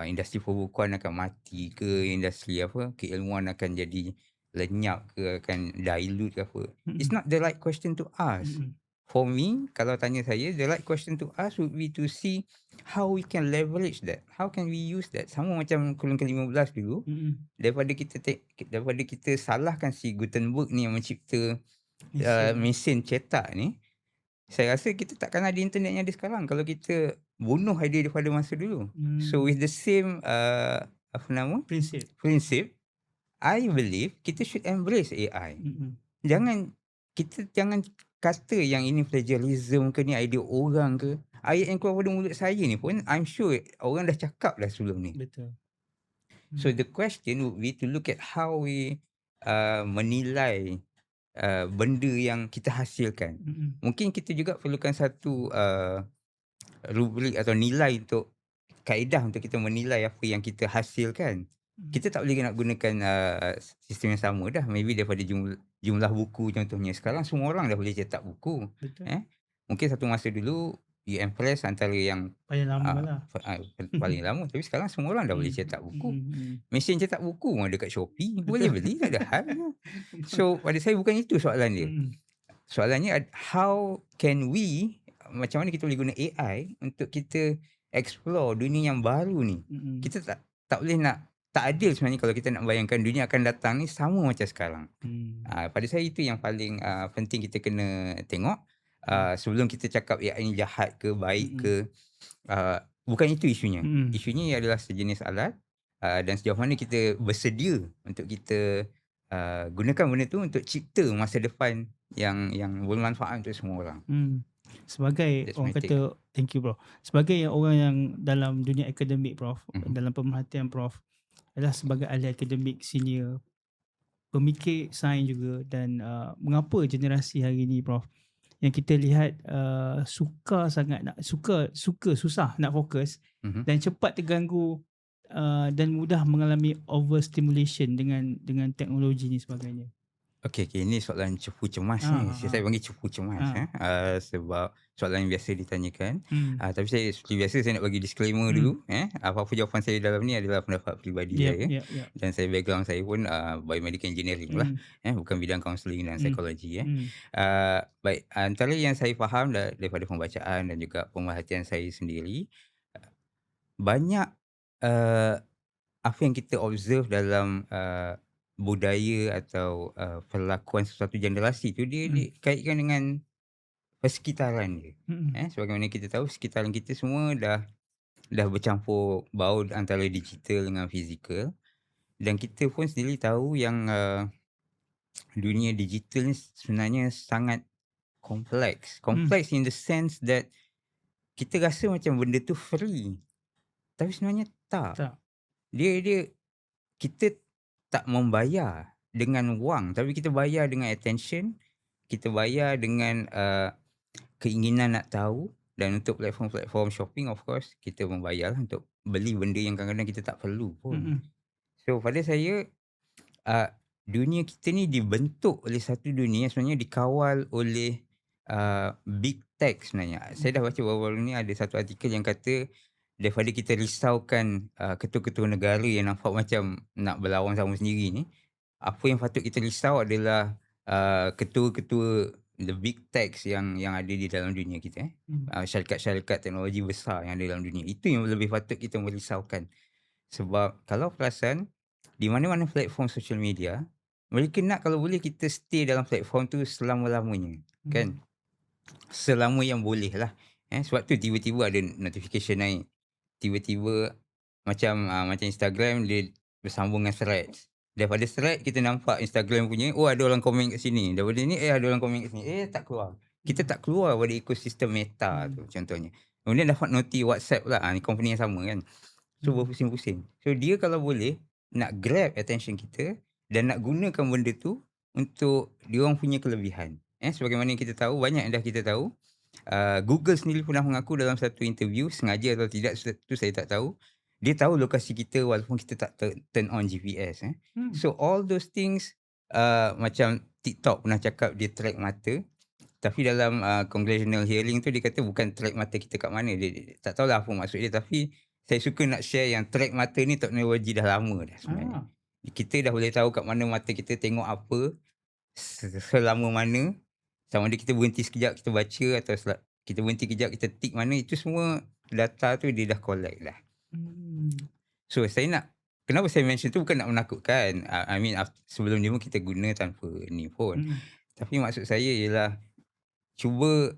industri perbukuan akan mati ke, industri keilmuan akan jadi lenyap ke, akan dilute ke apa. It's not the right question to ask. For me, kalau tanya saya, the right question to ask would be to see how we can leverage that. How can we use that? Sama macam kurun ke-15 dulu. Daripada kita salahkan si Gutenberg ni yang mencipta mesin cetak ni, saya rasa kita takkan ada internet yang ada sekarang kalau kita bunuh idea daripada masa dulu. So with the same prinsip, I believe kita should embrace AI. Jangan kata yang ini plagiarism ke, ni idea orang ke. Ayat yang keluar pada mulut saya ni pun I'm sure orang dah cakap dah sebelum ni. Betul. So the question would be to look at how we menilai benda yang kita hasilkan. Mungkin kita juga perlukan satu rubrik atau nilai untuk kaedah untuk kita menilai apa yang kita hasilkan. Kita tak boleh nak gunakan sistem yang sama dah. Maybe daripada jumlah buku contohnya. Sekarang semua orang dah boleh cetak buku. Mungkin satu masa dulu UM Press antara yang paling lama lah. paling lama. Tapi sekarang semua orang dah boleh cetak buku. Mesin cetak buku pun ada kat Shopee. Boleh beli, tak ada hal. So pada saya bukan itu soalan dia. Soalannya how can we, macam mana kita boleh guna AI untuk kita explore dunia yang baru ni. Kita tak boleh nak, tak adil sebenarnya kalau kita nak bayangkan dunia akan datang ni sama macam sekarang. Pada saya itu yang paling penting kita kena tengok. Sebelum kita cakap AI ni jahat ke, baik ke, bukan itu isunya. Isunya adalah sejenis alat dan sejauh mana kita bersedia untuk kita gunakan benda tu untuk cipta masa depan yang bermanfaat untuk semua orang. Sebagai orang kata, thank you bro. Sebagai orang yang dalam dunia akademik Prof, dalam pemerhatian Prof, adalah sebagai ahli akademik senior, pemikir sains juga, dan mengapa generasi hari ni Prof yang kita lihat susah nak fokus dan cepat terganggu dan mudah mengalami overstimulation dengan teknologi ni sebagainya. Okey, ini soalan cepu cemas ni. Saya panggil cepu cemas sebab soalan yang biasa ditanyakan. Tapi saya seperti biasa saya nak bagi disclaimer dulu. Apa-apa jawapan saya dalam ni adalah pendapat peribadi saya. Dan saya background saya pun biomedical engineering lah. Bukan bidang kaunseling dan psikologi. Baik, antara yang saya faham daripada pembacaan dan juga pemerhatian saya sendiri, banyak apa yang kita observe dalam budaya atau perlakuan sesuatu generasi tu dia dikaitkan dengan persekitaran dia. Sebagaimana kita tahu sekitaran kita semua dah bercampur baur antara digital dengan fizikal, dan kita pun sendiri tahu yang dunia digital ni sebenarnya sangat kompleks. Kompleks in the sense that kita rasa macam benda tu free, tapi sebenarnya tak. Dia kita tak membayar dengan wang, tapi kita bayar dengan attention, kita bayar dengan keinginan nak tahu. Dan untuk platform shopping, of course, kita membayar untuk beli benda yang kadang-kadang kita tak perlu pun. So pada saya dunia kita ni dibentuk oleh satu dunia yang sebenarnya dikawal oleh big tech sebenarnya. Saya dah baca baru-baru ni ada satu artikel yang kata daripada kita risaukan ketua-ketua negara yang nampak macam nak berlawan sama sendiri ni, apa yang patut kita risau adalah ketua-ketua the big techs yang ada di dalam dunia kita. Syarikat-syarikat teknologi besar yang ada dalam dunia. Itu yang lebih patut kita merisaukan. Sebab kalau perasan, di mana-mana platform social media, mereka nak kalau boleh kita stay dalam platform tu selama-lamanya. Kan? Selama yang boleh lah. Sebab tu tiba-tiba ada notification naik. Tiba-tiba macam Instagram dia bersambung dengan threads. Daripada thread kita nampak Instagram punya, oh ada orang komen kat sini. Daripada ni ada orang komen kat sini. Tak keluar. Kita tak keluar pada ekosistem Meta tu contohnya. Kemudian dapat noti WhatsApp pula. Ni company yang sama kan. So berpusing-pusing. So dia kalau boleh nak grab attention kita dan nak gunakan benda tu untuk diorang punya kelebihan. Sebagaimana yang kita tahu, banyak yang dah kita tahu. Google sendiri pernah mengaku dalam satu interview, sengaja atau tidak tu saya tak tahu. Dia tahu lokasi kita walaupun kita tak turn on GPS. So all those things, macam TikTok pernah cakap dia track mata. Tapi dalam congressional hearing tu dia kata bukan track mata kita kat mana. Dia tak tahulah apa maksud dia. Tapi saya suka nak share yang track mata ni teknologi dah lama dah sebenarnya. Kita dah boleh tahu kat mana mata kita tengok apa, selama mana. Sama ada kita berhenti sekejap kita baca atau kita berhenti kejap kita tick mana, itu semua data tu dia dah collect dah. So saya nak, kenapa saya mention tu bukan nak menakutkan. I mean sebelum ni pun kita guna tanpa ni pun. Tapi maksud saya ialah cuba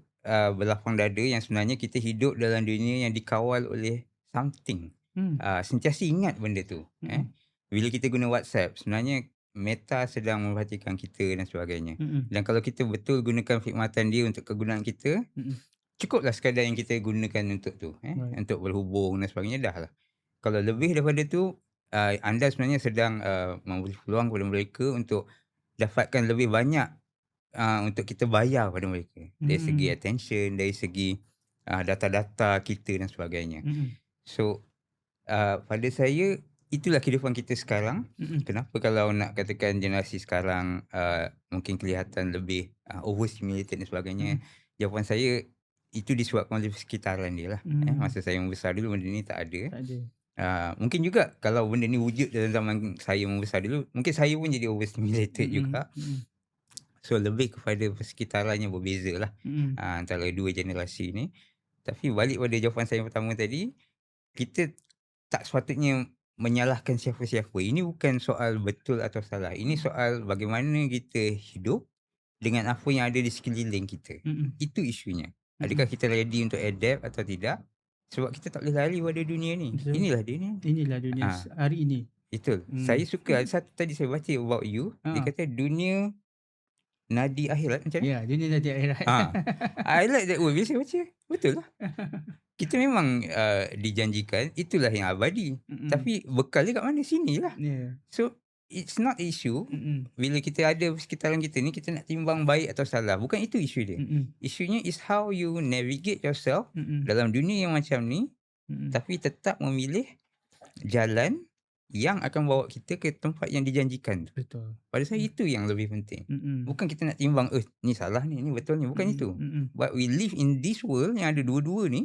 berlapang dada yang sebenarnya kita hidup dalam dunia yang dikawal oleh something. Sentiasa ingat benda tu. Bila kita guna WhatsApp, sebenarnya Meta sedang memperhatikan kita dan sebagainya. Dan kalau kita betul gunakan khidmatan dia untuk kegunaan kita, cukuplah sekadar yang kita gunakan untuk tu. Untuk berhubung dan sebagainya, dah lah. Kalau lebih daripada tu, anda sebenarnya sedang memberi peluang kepada mereka untuk dapatkan lebih banyak untuk kita bayar pada mereka. Dari segi attention, dari segi data-data kita dan sebagainya. So, pada saya, itulah kehidupan kita sekarang. Kenapa kalau nak katakan generasi sekarang mungkin kelihatan lebih overstimulated dan sebagainya. Jawapan saya, itu disebabkan oleh sekitaran dia lah. Masa saya membesar dulu, benda ni tak ada. Mungkin juga kalau benda ni wujud dalam zaman saya membesar dulu, mungkin saya pun jadi overstimulated juga. So lebih kepada sekitaran yang berbeza lah antara dua generasi ni. Tapi balik pada jawapan saya yang pertama tadi, kita tak sepatutnya menyalahkan siapa-siapa. Ini bukan soal betul atau salah. Ini soal bagaimana kita hidup dengan apa yang ada di sekeliling kita. Itu isunya. Adakah kita ready untuk adapt atau tidak? Sebab kita tak boleh lari pada dunia ni. Betul. Inilah dunia. Inilah dunia hari ini. Betul. Saya suka. Ada satu tadi saya baca about you. Dia kata dunia nadi akhirat macam ni. Ya, dunia nadi akhirat. I like that word. Bila saya baca, betul lah. Kita memang dijanjikan itulah yang abadi. Tapi bekal dia kat mana? Sini lah. So it's not issue. Bila kita ada sekitaran kita ni, kita nak timbang baik atau salah. Bukan itu isu dia. Isunya is how you navigate yourself dalam dunia yang macam ni. Tapi tetap memilih jalan yang akan bawa kita ke tempat yang dijanjikan. Betul. Pada saya itu yang lebih penting. Bukan kita nak timbang, ni salah ni betul ni. Bukan itu. But we live in this world yang ada dua-dua ni.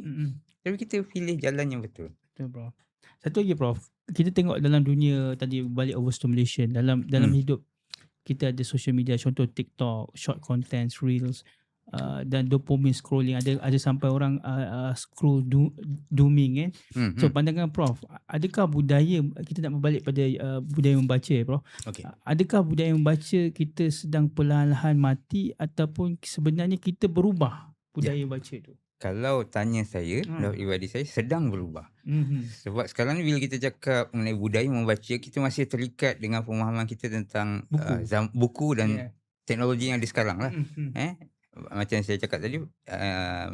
Tapi kita pilih jalan yang betul. Betul, Prof. Satu lagi, Prof. Kita tengok dalam dunia tadi balik overstimulation. Dalam hidup kita ada social media, contoh TikTok, short contents, reels, dan dopamine scrolling. Ada sampai orang scroll dooming kan. So pandangan Prof, adakah budaya, kita nak berbalik pada budaya membaca Prof. Okay. Adakah budaya membaca kita sedang perlahan-lahan mati ataupun sebenarnya kita berubah budaya baca tu? Kalau tanya saya, dalam pribadi saya sedang berubah. Sebab sekarang ni bila kita cakap mengenai budaya membaca, kita masih terikat dengan pemahaman kita tentang buku dan teknologi yang ada sekarang lah. Macam saya cakap tadi,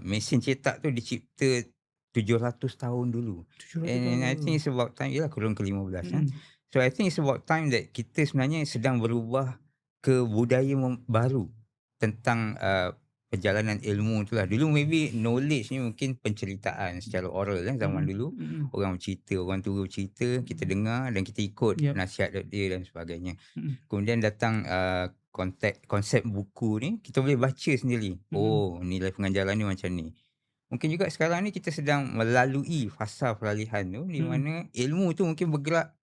mesin cetak tu dicipta 700 tahun dulu. And I think it's about time, ialah kurun ke-15. So I think it's about time that kita sebenarnya sedang berubah ke budaya baru tentang perjalanan ilmu tu lah. Dulu maybe knowledge ni mungkin penceritaan secara oral kan zaman dulu. Orang bercerita, orang tua bercerita, kita dengar dan kita ikut Yep. nasihat dia dan sebagainya. Mm-mm. Kemudian datang konsep buku ni, kita boleh baca sendiri. Oh, nilai pengajaran ni macam ni. Mungkin juga sekarang ni kita sedang melalui fasa peralihan tu di mana ilmu tu mungkin bergerak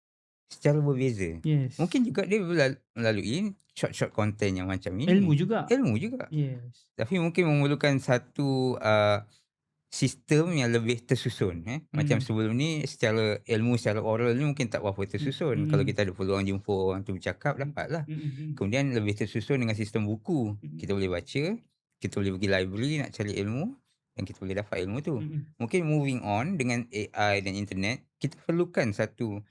secara berbeza. Yes. Mungkin juga dia melalui short content yang macam ini. Ilmu juga. Ilmu juga. Yes. Tapi mungkin memerlukan satu sistem yang lebih tersusun. Macam sebelum ni secara ilmu, secara oral ni mungkin tak berapa tersusun. Kalau kita ada peluang jumpa orang tu bercakap, dapatlah. Kemudian lebih tersusun dengan sistem buku. Kita boleh baca, kita boleh pergi library nak cari ilmu dan kita boleh dapat ilmu tu. Mungkin moving on dengan AI dan internet, kita perlukan satu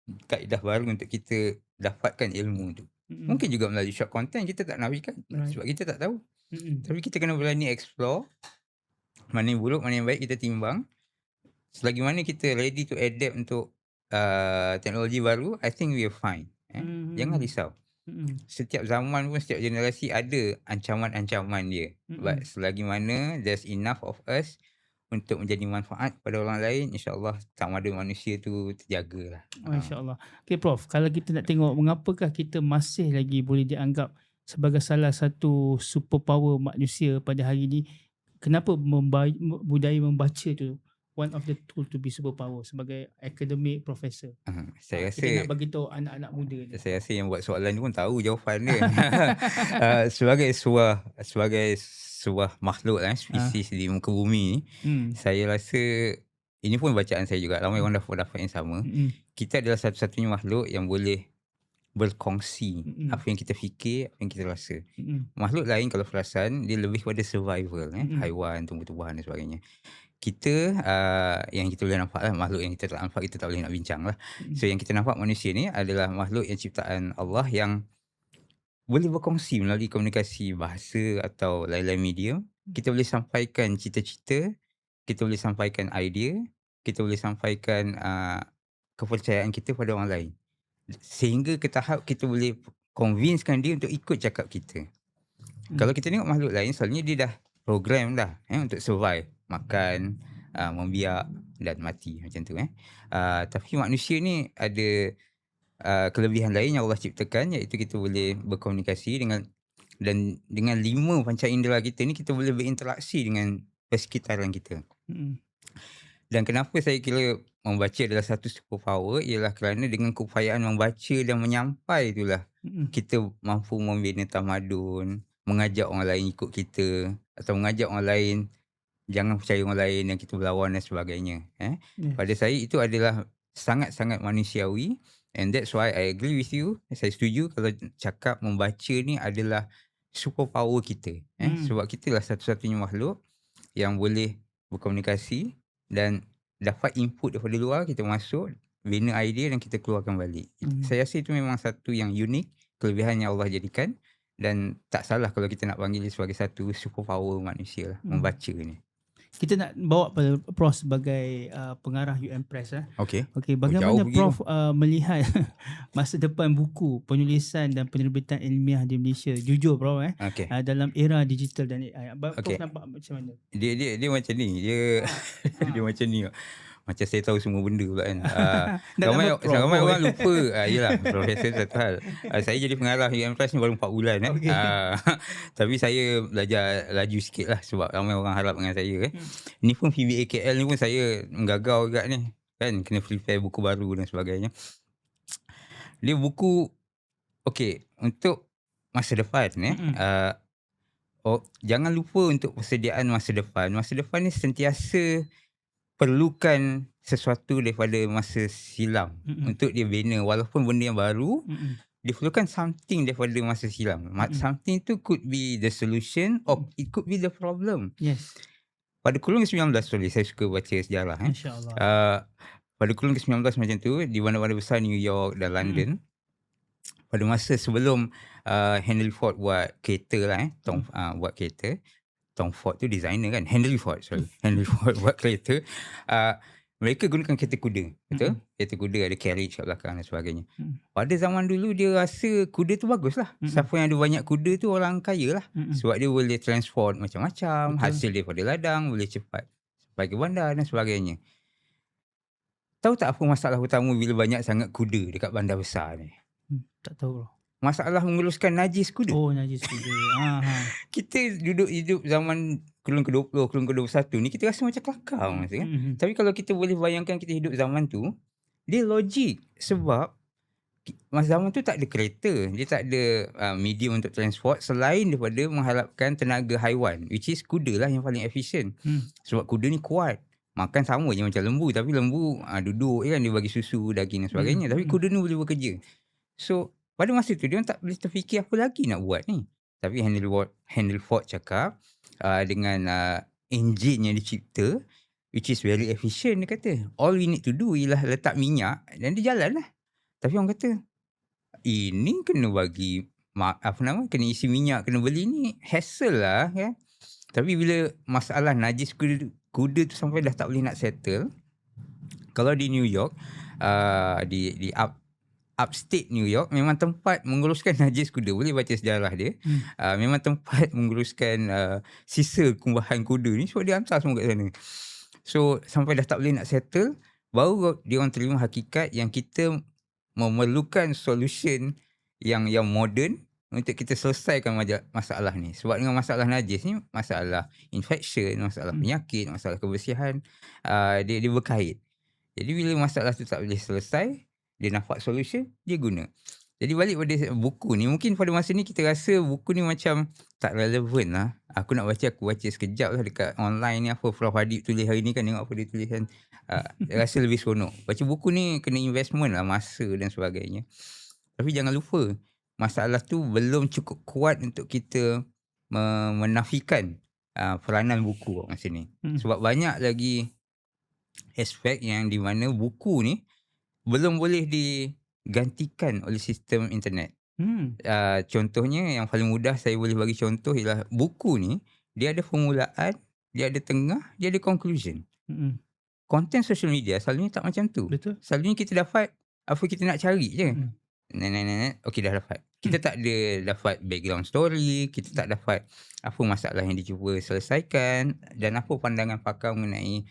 kaedah baru untuk kita dapatkan ilmu tu. Mungkin juga melalui short content kita tak nafikan. Sebab kita tak tahu. Tapi kita kena berani explore. Mana yang buruk, mana yang baik kita timbang. Selagi mana kita ready to adapt untuk teknologi baru, I think we are fine. Jangan risau. Setiap zaman pun, setiap generasi ada ancaman-ancaman dia. But selagi mana there's enough of us untuk menjadi manfaat pada orang lain, insyaAllah tamadun manusia tu terjagalah. InsyaAllah. Okay Prof, kalau kita nak tengok mengapakah kita masih lagi boleh dianggap sebagai salah satu superpower manusia pada hari ini, kenapa budaya membaca tu one of the tool to be superpower sebagai academic professor? Saya rasa kita nak bagi tahu anak-anak muda ni. Saya rasa yang buat soalan ni pun tahu jawapan dia. Sebagai sebuah makhluk spesies di muka bumi ni, saya rasa ini pun bacaan saya juga. Ramai orang dapat yang sama. Kita adalah satu-satunya makhluk yang boleh berkongsi apa yang kita fikir, apa yang kita rasa. Makhluk lain kalau perasan, dia lebih pada survival. Haiwan, tumbuh-tumbuhan dan sebagainya. Kita yang kita boleh nampak lah, makhluk yang kita tak nampak kita tak boleh nak bincang lah. So yang kita nampak manusia ni adalah makhluk yang ciptaan Allah yang boleh berkongsi melalui komunikasi bahasa atau lain-lain medium. Kita boleh sampaikan cita-cita, kita boleh sampaikan idea, kita boleh sampaikan kepercayaan kita pada orang lain. Sehingga ke tahap kita boleh convincekan dia untuk ikut cakap kita. Kalau kita tengok makhluk lain, selalunya dia dah program dah untuk survive. Makan, membiak dan mati macam tu. Tapi manusia ni ada kelebihan lain yang Allah ciptakan, iaitu kita boleh berkomunikasi dengan 5 panca indera kita ni, kita boleh berinteraksi dengan persekitaran kita. Dan kenapa saya kira membaca adalah satu superpower, ialah kerana dengan keupayaan membaca dan menyampai itulah kita mampu membina tamadun, mengajak orang lain ikut kita, atau mengajak orang lain jangan percaya orang lain yang kita berlawan dan sebagainya. Pada saya itu adalah sangat-sangat manusiawi, and that's why I agree with you. Saya setuju kalau cakap membaca ni adalah superpower kita. Sebab kita lah satu-satunya makhluk yang boleh berkomunikasi dan dapat input daripada luar, kita masuk, bina idea dan kita keluarkan balik. Saya rasa itu memang satu yang unik, kelebihan yang Allah jadikan, dan tak salah kalau kita nak panggil dia sebagai satu superpower manusia lah, membaca ni. Kita nak bawa pada Prof sebagai pengarah UM Press. Okey. Bagaimana Prof melihat masa depan buku, penulisan dan penerbitan ilmiah di Malaysia? Jujur Prof dalam era digital dan AI. Prof nampak macam mana? Dia macam ni. Dia macam ni. Macam saya tahu semua benda pula kan. Ramai orang lupa. Yelah, Profesor satu hal. Saya jadi pengarah UM Press ni baru 4 bulan. Tapi saya belajar laju sikit lah sebab ramai orang harap dengan saya. Ni pun PBA KL ni pun saya menggagau juga ni. Kan, kena prepare buku baru dan sebagainya. Dia buku, untuk masa depan. Jangan lupa untuk persediaan masa depan. Masa depan ni sentiasa perlukan sesuatu daripada masa silam untuk dia bina. Walaupun benda yang baru, dia perlukan something daripada masa silam. Something tu could be the solution or it could be the problem. Yes. Pada kurun ke-19, saya suka baca sejarah. InsyaAllah. Pada kurun ke-19 macam tu, di mana-mana besar New York dan London, pada masa sebelum Henry Ford buat kereta lah, buat kereta. Tom Ford tu designer kan, Henry Ford buat kereta. mereka gunakan kereta kuda. Betul? Mm-mm. Kereta kuda ada carriage kat belakang dan sebagainya. Mm. Pada zaman dulu dia rasa kuda tu bagus lah. Mm-mm. Siapa yang ada banyak kuda tu orang kaya lah. Mm-mm. Sebab dia boleh transport macam-macam. Betul. Hasil daripada ladang boleh cepat sampai ke bandar dan sebagainya. Tahu tak apa masalah utama bila banyak sangat kuda dekat bandar besar ni? Tak tahu. Masalah menguruskan najis kuda. Oh, najis kuda. Kita duduk hidup zaman kurun ke-20, kurun ke-21 ni kita rasa macam kelakar masa kan. Mm-mm. Tapi kalau kita boleh bayangkan kita hidup zaman tu, dia logik sebab masa zaman tu tak ada kereta, dia tak ada medium untuk transport selain daripada mengharapkan tenaga haiwan, which is kuda lah yang paling efisien. Sebab kuda ni kuat. Makan sama je macam lembu, tapi lembu duduk kan, dia bagi susu, daging dan sebagainya. Tapi kuda ni boleh bekerja. So pada masa tu dia orang tak boleh terfikir apa lagi nak buat ni. Tapi Henry Ford cakap dengan enjin yang dicipta, which is very efficient, dia kata all we need to do ialah letak minyak dan dia jalan lah. Tapi orang kata ini kena bagi kena isi minyak, kena beli ni hassle lah kan. Tapi bila masalah najis kuda tu sampai dah tak boleh nak settle, kalau di New York, di upstate New York memang tempat menguruskan najis kuda. Boleh baca sejarah dia. Memang tempat menguruskan sisa kumbahan kuda ni, sebab dia hantar semua kat sana. So sampai dah tak boleh nak settle, baru dia orang terima hakikat yang kita memerlukan solution yang moden untuk kita selesaikan masalah ni. Sebab dengan masalah najis ni, masalah infection, masalah penyakit, masalah kebersihan, dia berkait. Jadi bila masalah tu tak boleh selesai, dia nampak solution, dia guna. Jadi balik pada buku ni, mungkin pada masa ni kita rasa buku ni macam tak relevan lah. Aku nak baca, aku baca sekejap lah dekat online ni, apa Prof Hadib tulis hari ni kan, tengok apa dia tulis kan. Rasa lebih seronok. Baca buku ni kena investment lah, masa dan sebagainya. Tapi jangan lupa, masalah tu belum cukup kuat untuk kita menafikan peranan buku masa ni. Sebab banyak lagi aspek yang di mana buku ni belum boleh digantikan oleh sistem internet. Contohnya yang paling mudah saya boleh bagi contoh ialah buku ni, dia ada permulaan, dia ada tengah, dia ada conclusion. Konten social media selalunya tak macam tu. Betul. Selalunya kita dapat apa kita nak cari je. Okey, dah dapat. Kita tak ada dapat background story, kita tak dapat apa masalah yang dicuba selesaikan dan apa pandangan pakar mengenai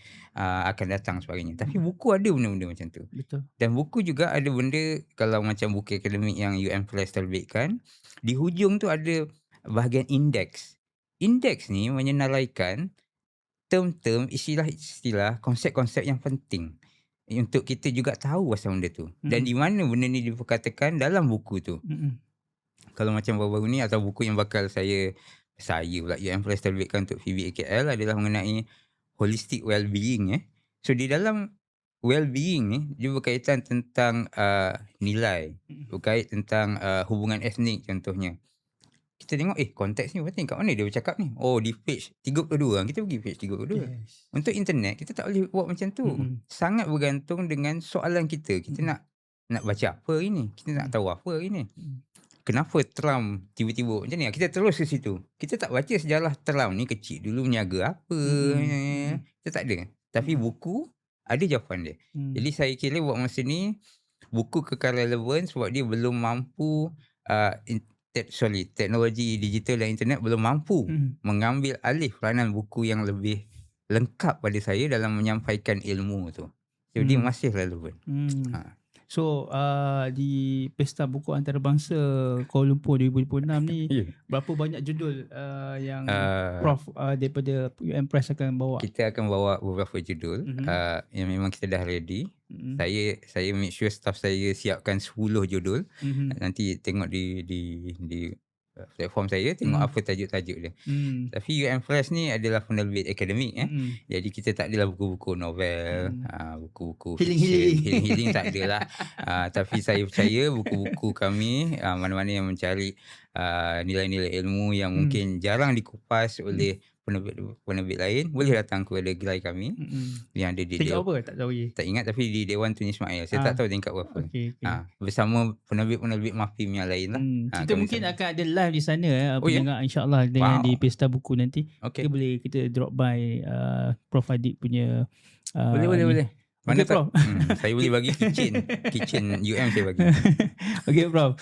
akan datang sebagainya. Tapi buku ada benda-benda macam tu. Betul. Dan buku juga ada benda, kalau macam buku akademik yang UM Press terbitkan, di hujung tu ada bahagian indeks. Indeks ni menyenaraikan term-term, istilah-istilah, konsep-konsep yang penting untuk kita juga tahu pasal benda tu. Dan di mana benda ni diperkatakan dalam buku tu. Kalau macam baru-baru ni, atau buku yang bakal saya pula UM Press terbitkan untuk PBAKL adalah mengenai holistic well-being. So di dalam well-being ni, dia berkaitan tentang nilai, berkait tentang hubungan etnik contohnya. Kita tengok konteks ni penting, kat mana dia bercakap ni? Oh, di page 32. Kita pergi page 32. Yes. Untuk internet kita tak boleh buat macam tu. Sangat bergantung dengan soalan kita. Kita nak baca apa hari ni? Kita nak tahu apa hari ni? Kenapa Trump tiba-tiba macam ni? Kita terus ke situ. Kita tak baca sejarah Trump ni kecil dulu meniaga apa. Kita tak ada. Tapi buku ada jawapan dia. Jadi saya kira buat masa ni buku kekal relevan sebab dia belum mampu teknologi digital dan internet belum mampu mengambil alih peranan buku yang lebih lengkap pada saya dalam menyampaikan ilmu tu. Jadi masih relevan. So di Pesta Buku Antarabangsa Kuala Lumpur 2026 ni berapa banyak judul yang Prof daripada UM Press akan bawa? Kita akan bawa beberapa judul yang memang kita dah ready. Saya make sure staff saya siapkan 10 judul. Nanti tengok di platform saya, tengok apa tajuk-tajuk dia. Tapi UM Press ni adalah penerbit akademik. Jadi kita tak adalah buku-buku novel, buku-buku healing tak adalah. Tapi saya percaya buku-buku kami, mana-mana yang mencari nilai-nilai ilmu yang mungkin jarang dikupas oleh penerbit lain, boleh datang kepada gerai kami yang ada di tingkat apa? Tak tahu ye. Tak ingat, tapi di Dewan Tun Ismail. Saya tak tahu tingkat berapa. Okay. Bersama penerbit-penerbit MAFIM yang lain lah. Kita mungkin akan ada live di sana pendengar insyaAllah dengan di Pesta Buku nanti. Kita drop by Prof Hadib punya boleh. Okey, Prof. Saya boleh bagi kitchen UM saya bagi. Okey, Prof.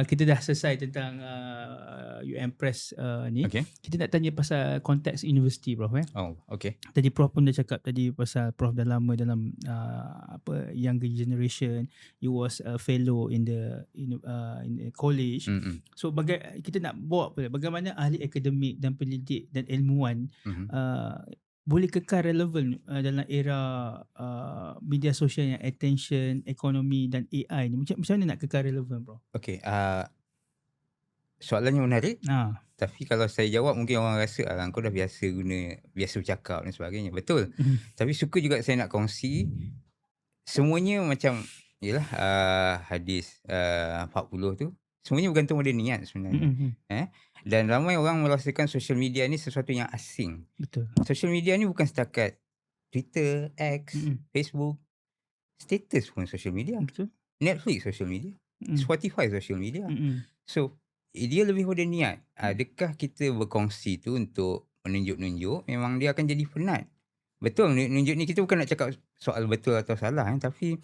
Kita dah selesai tentang UM Press ni. Okey. Kita nak tanya pasal konteks universiti, Prof. Oh, okey. Tadi Prof pun dah cakap tadi pasal Prof dah lama dalam younger generation. You was a fellow in the college. So kita nak bawa bagaimana ahli akademik dan pendidik dan ilmuwan boleh kekal relevan dalam era media sosial yang attention, ekonomi dan AI ni. Macam mana nak kekal relevan, Prof? Okey, soalannya menarik. Tapi kalau saya jawab mungkin orang rasa kau dah biasa bercakap dan sebagainya. Betul. Tapi suka juga saya nak kongsi semuanya macam yalah hadis 40 tu. Semuanya bergantung pada niat sebenarnya. Dan ramai orang merasakan social media ni sesuatu yang asing. Betul. Social media ni bukan setakat Twitter, X, Facebook. Status pun social media. Betul. Netflix social media. Spotify social media. So, dia lebih pada niat. Adakah kita berkongsi tu untuk menunjuk-nunjuk, memang dia akan jadi penat. Betul, menunjuk ni kita bukan nak cakap soal betul atau salah. Tapi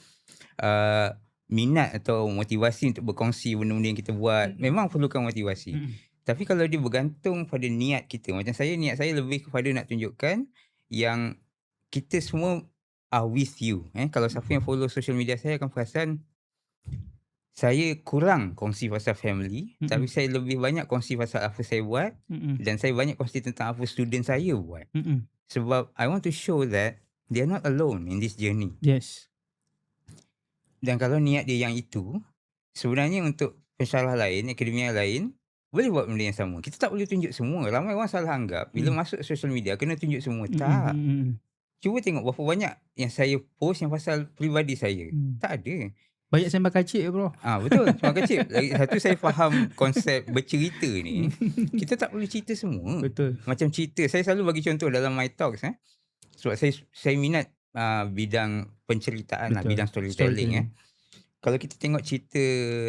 minat atau motivasi untuk berkongsi benda-benda yang kita buat, memang perlukan motivasi. Tapi kalau dia bergantung pada niat kita, macam niat saya lebih kepada nak tunjukkan yang kita semua are with you. Kalau siapa yang follow social media saya akan perasan saya kurang kongsi pasal family, tapi saya lebih banyak kongsi pasal apa saya buat, dan saya banyak kongsi tentang apa student saya buat. Sebab I want to show that they are not alone in this journey. Yes. Dan kalau niat dia yang itu, sebenarnya untuk pensyarah lain, akademia lain, boleh buat benda yang sama. Kita tak boleh tunjuk semua. Ramai orang salah anggap bila masuk social media kena tunjuk semua. Tak. Cuba tengok berapa banyak yang saya post yang pasal peribadi saya. Tak ada. Banyak sembang kacik, Bro. Betul. Sembang kacik. Lagi satu, saya faham konsep bercerita ni. Kita tak boleh cerita semua. Betul. Macam cerita. Saya selalu bagi contoh dalam my talks. Sebab saya minat bidang penceritaan, bidang storytelling. Kalau kita tengok cerita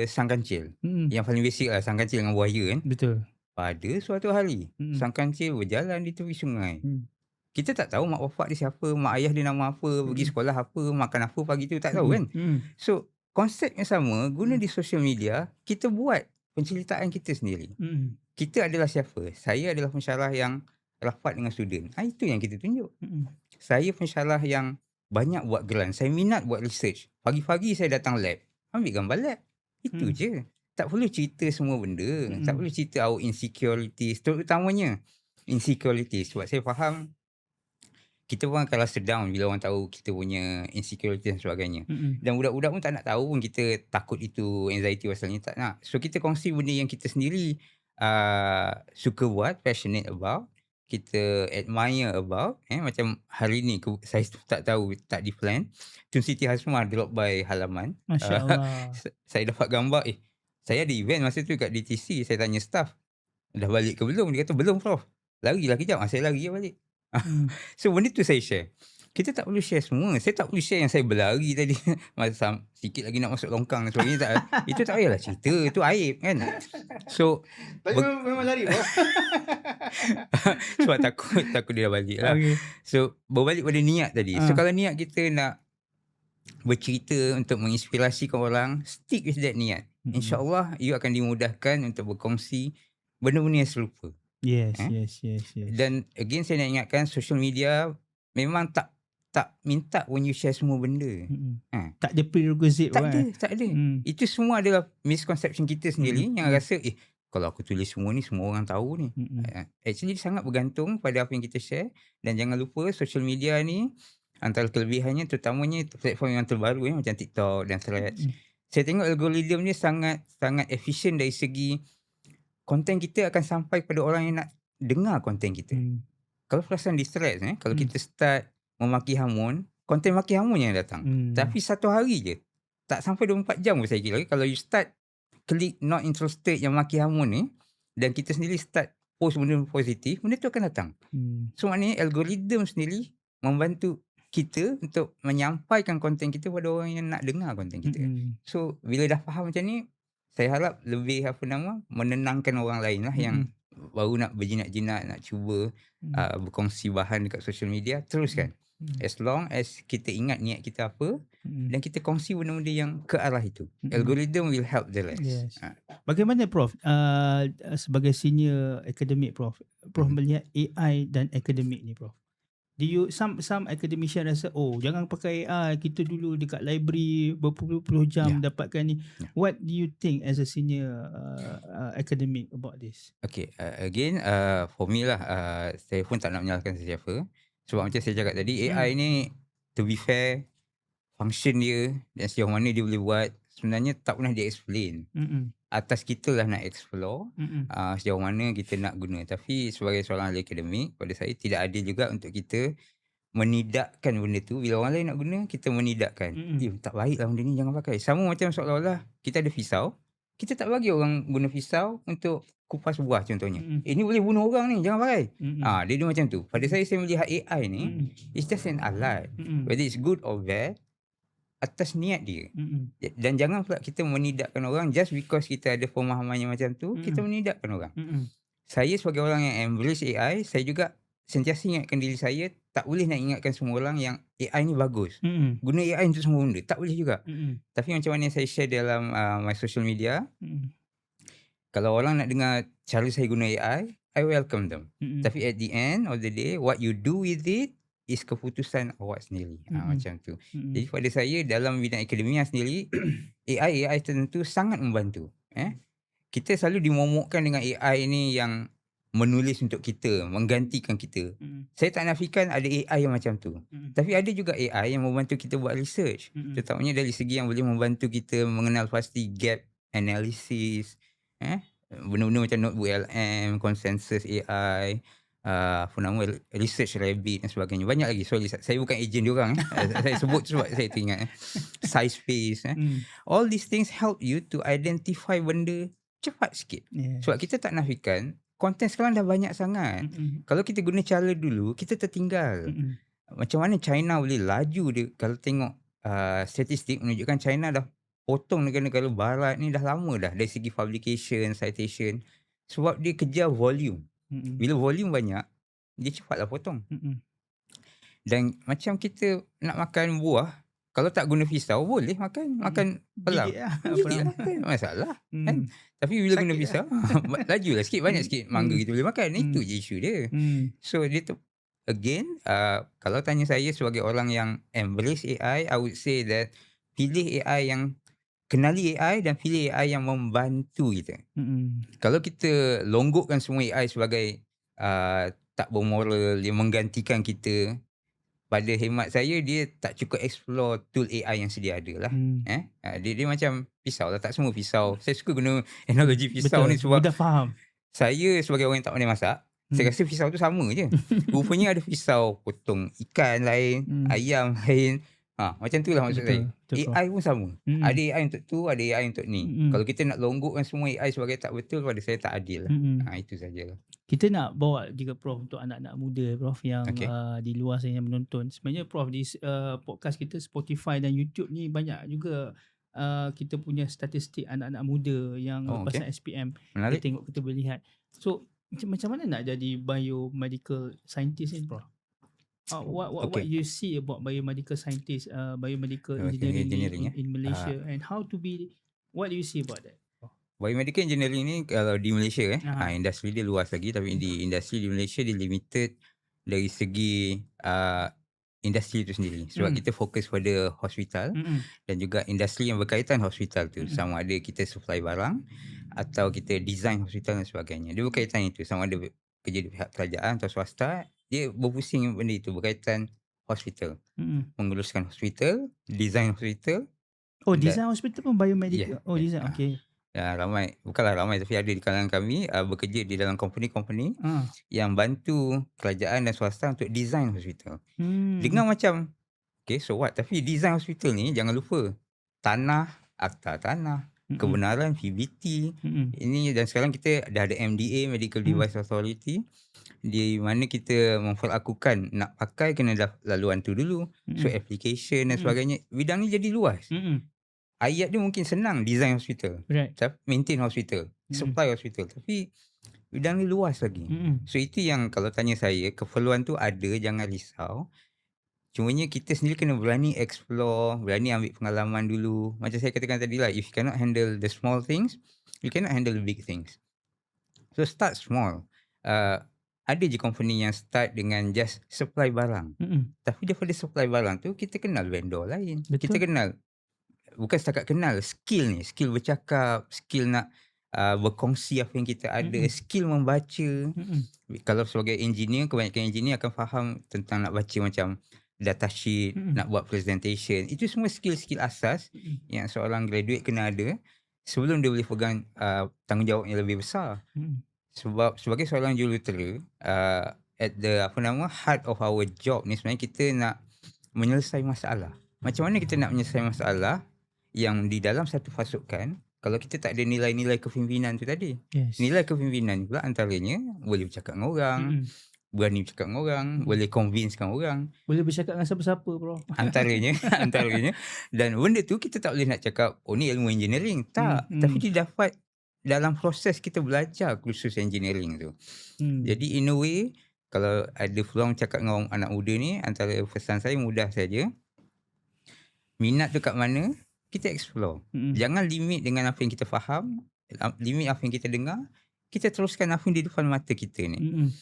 Sang Kancil, yang paling basic lah, Sang Kancil dengan buaya kan. Betul. Pada suatu hari, Sang Kancil berjalan di tepi sungai. Kita tak tahu mak bapak dia siapa, mak ayah dia nama apa, pergi sekolah apa, makan apa pagi tu, tak tahu kan. So, konsep yang sama guna di social media, kita buat penceritaan kita sendiri. Kita adalah siapa? Saya adalah pensyarah yang rapat dengan student. Itu yang kita tunjuk. Saya pensyarah yang banyak buat geran. Saya minat buat research. Pagi-pagi saya datang lab. Ambil gambar lab. Itu je. Tak perlu cerita semua benda. Tak perlu cerita our insecurities. Terutamanya insecurities. Sebab saya faham kita pun akan rasa down bila orang tahu kita punya insecurity dan sebagainya. Dan budak-budak pun tak nak tahu pun kita takut itu, anxiety pasalnya, tak nak. So kita kongsi benda yang kita sendiri suka buat, passionate about, kita admire about. Macam hari ni saya tak tahu, tak di plan, Tun Siti Hasmah drop by halaman. Masya Allah. Saya dapat gambar, saya ada event masa tu kat DTC. Saya tanya staff, dah balik ke belum? Dia kata belum, Prof. Larilah kejap. Saya lari balik. So benda tu saya share. Kita tak perlu share semua. Saya tak perlu share yang saya berlari tadi. Masa sikit lagi nak masuk longkang dan sebagainya. Itu tak payahlah cerita. Itu aib kan. So memang lari, Prof. sebab takut dia dah balik lah. So berbalik pada niat tadi. So kalau niat kita nak bercerita untuk menginspirasikan orang, stick with that niat. InsyaAllah you akan dimudahkan untuk berkongsi benda-benda yang serupa. Yes. Dan again saya nak ingatkan, social media memang tak minta when you share semua benda. Tak ada prerequisite. Tak ada. Itu semua adalah misconception kita sendiri yang rasa kalau aku tulis semua ni semua orang tahu ni. Actually sangat bergantung pada apa yang kita share. Dan jangan lupa social media ni antara kelebihannya terutamanya platform yang terbaru macam TikTok dan Threads. Saya tengok algoritma ni sangat efisien dari segi konten kita akan sampai pada orang yang nak dengar konten kita. Kalau perasan di Threads kalau kita start memaki hamun, konten maki hamun yang datang. Tapi satu hari je, tak sampai 24 jam pun saya kira. Kalau you start klik not interested yang maki hamun ni, dan kita sendiri start post benda positif, benda tu akan datang. So maknanya algoritma sendiri membantu kita untuk menyampaikan konten kita pada orang yang nak dengar konten kita. So bila dah faham macam ni, saya harap lebih menenangkan orang lain lah yang baru nak berjinak-jinak, nak cuba berkongsi bahan dekat social media, teruskan. As long as kita ingat niat kita apa dan kita kongsi benda-benda yang ke arah itu. Algorithm will help the rest. Yes. Bagaimana Prof, sebagai senior akademik Prof melihat AI dan akademik ni Prof? Do you some academician rasa jangan pakai AI, kita dulu dekat library berpuluh-puluh jam dapatkan ni. What do you think as a senior academic about this? Okay, again for me lah, saya pun tak nak menyalahkan sesiapa. Sebab macam saya cakap tadi, AI ni to be fair, function dia dan sejauh mana dia boleh buat sebenarnya tak pernah dia explain. Atas kita lah nak explore sejauh mana kita nak guna. Tapi sebagai seorang ahli akademik, pada saya tidak adil juga untuk kita menidakkan benda tu. Bila orang lain nak guna, kita menidakkan. Tak baik lah benda ni, jangan pakai. Sama macam seolah-olah kita ada pisau, kita tak bagi orang guna pisau untuk kupas buah contohnya. Ini boleh bunuh orang ni, jangan pakai. Dia macam tu. Pada saya melihat AI ni, it's just an alat. Whether it's good or bad, atas niat dia. Dan jangan pula kita menidakkan orang just because kita ada pemahamannya macam tu, kita menidakkan orang. Saya sebagai orang yang embrace AI, saya juga sentiasa ingatkan diri saya, tak boleh nak ingatkan semua orang yang AI ni bagus. Guna AI untuk semua benda, tak boleh juga. Tapi macam mana yang saya share dalam my social media, kalau orang nak dengar cara saya guna AI, I welcome them. Tapi at the end of the day, what you do with it is keputusan awak sendiri. Macam tu. Jadi pada saya dalam bidang akademia sendiri, AI tentu sangat membantu. Kita selalu dimomokkan dengan AI ni yang menulis untuk kita, menggantikan kita. Saya tak nafikan ada AI yang macam tu. Tapi ada juga AI yang membantu kita buat research. Terutamanya dari segi yang boleh membantu kita mengenal pasti gap analysis, benda-benda macam notebook LM, consensus AI, apa nama, research rabbit dan sebagainya. Banyak lagi. Sorry, saya bukan ejen diorang. Saya sebut sebab saya teringat. Size space. All these things help you to identify benda cepat sikit. Sebab kita tak nafikan, konten sekarang dah banyak sangat. Kalau kita guna cara dulu, kita tertinggal. Macam mana China boleh laju dia. Kalau tengok statistik menunjukkan China dah potong negara-negara barat ni dah lama dah dari segi publication, citation. Sebab dia kejar volume. Bila volume banyak, dia cepatlah potong. Dan macam kita nak makan buah, kalau tak guna pisau, boleh makan pelang. Gigit lah. Masalah. Kan? Tapi bila guna pisau, lajulah sikit, banyak sikit mangga kita boleh makan. Itu je isu dia. So, dia tu, again, kalau tanya saya sebagai orang yang embrace AI, I would say that pilih AI yang kenali AI dan pilih AI yang membantu kita. Kalau kita longgokkan semua AI sebagai tak bermoral, dia menggantikan kita, pada hemat saya dia tak cukup explore tool AI yang sedia ada lah. Dia macam pisau lah, tak semua pisau. Saya suka guna analogi pisau ni sebab mudah faham. Saya sebagai orang yang tak pandai masak, saya rasa pisau tu sama je. Rupanya ada pisau potong ikan lain, ayam lain. Macam tu lah maksud saya. AI pun sama. Ada AI untuk tu, ada AI untuk ni. Kalau kita nak longgokkan semua AI sebagai tak betul, pada saya tak adil lah. Itu sajalah. Kita nak bawa juga Prof untuk anak-anak muda Prof yang di luar sana yang menonton. Sebenarnya Prof di podcast kita Spotify dan YouTube ni banyak juga kita punya statistik anak-anak muda yang lepasan SPM. Menarik. Kita tengok, kita boleh lihat. So macam mana nak jadi biomedical scientist ni Prof? What you see about biomedical scientist, biomedical engineering in Malaysia, and how to be, what do you see about that? Biomedical engineering ni kalau di Malaysia industri dia luas lagi, tapi di industri di Malaysia dia limited dari segi industri itu sendiri. Sebab kita fokus pada hospital dan juga industri yang berkaitan hospital tu. Sama ada kita supply barang atau kita design hospital dan sebagainya. Dia berkaitan itu, sama ada kerja di pihak kerajaan atau swasta, dia berpusing benda itu berkaitan hospital. Menguruskan hospital, design hospital. Design hospital pun biomedical. Design. Okay. Ramai, bukanlah ramai, tapi ada di kalangan kami bekerja di dalam company-company yang bantu kerajaan dan swasta untuk design hospital. Dengar macam, okay, so what? Tapi design hospital ni jangan lupa tanah, akta tanah, kebenaran PBT. Ini, dan sekarang kita dah ada MDA, Medical Device Authority, di mana kita memperlakukan nak pakai kena dah laluan tu dulu. So application dan sebagainya. Bidang ni jadi luas. Ayat dia mungkin senang, design hospital, maintain hospital, supply hospital. Tapi bidang ni luas lagi. Mm-mm. So itu yang kalau tanya saya, keperluan tu ada, jangan risau. Cumanya kita sendiri kena berani explore, berani ambil pengalaman dulu. Macam saya katakan tadi lah, if you cannot handle the small things, you cannot handle the big things. So start small. Ada je company yang start dengan just supply barang. Mm-mm. Tapi daripada supply barang tu, kita kenal vendor lain. Kita Betul. kenal, bukan setakat kenal, skill ni. Skill bercakap, skill nak berkongsi apa yang kita ada, Mm-mm. skill membaca. Mm-mm. Kalau sebagai engineer, kebanyakan engineer akan faham tentang nak baca macam data sheet, Mm-mm. nak buat presentation. Itu semua skill-skill asas Mm-mm. yang seorang graduate kena ada sebelum dia boleh pegang tanggungjawab yang lebih besar. Mm-mm. Sebab sebagai seorang jurutera, at the heart of our job ni sebenarnya kita nak menyelesaikan masalah. Macam mana kita nak menyelesaikan masalah yang di dalam satu pasukan, kalau kita tak ada nilai-nilai kepimpinan tu tadi. Yes. Nilai kepimpinan pula antaranya boleh bercakap dengan orang, Mm-mm. berani bercakap dengan orang, boleh convincekan orang. Boleh bercakap dengan siapa-siapa bro. Antaranya. Dan benda tu kita tak boleh nak cakap, oh ni ilmu engineering. Tak. Tapi dia dapat dalam proses kita belajar kursus engineering tu. Jadi in a way, kalau ada peluang cakap dengan anak muda ni, antara pesan saya mudah saja. Minat tu kat mana, kita explore. Jangan limit dengan apa yang kita faham, limit apa yang kita dengar. Kita teruskan apa yang di depan mata kita ni.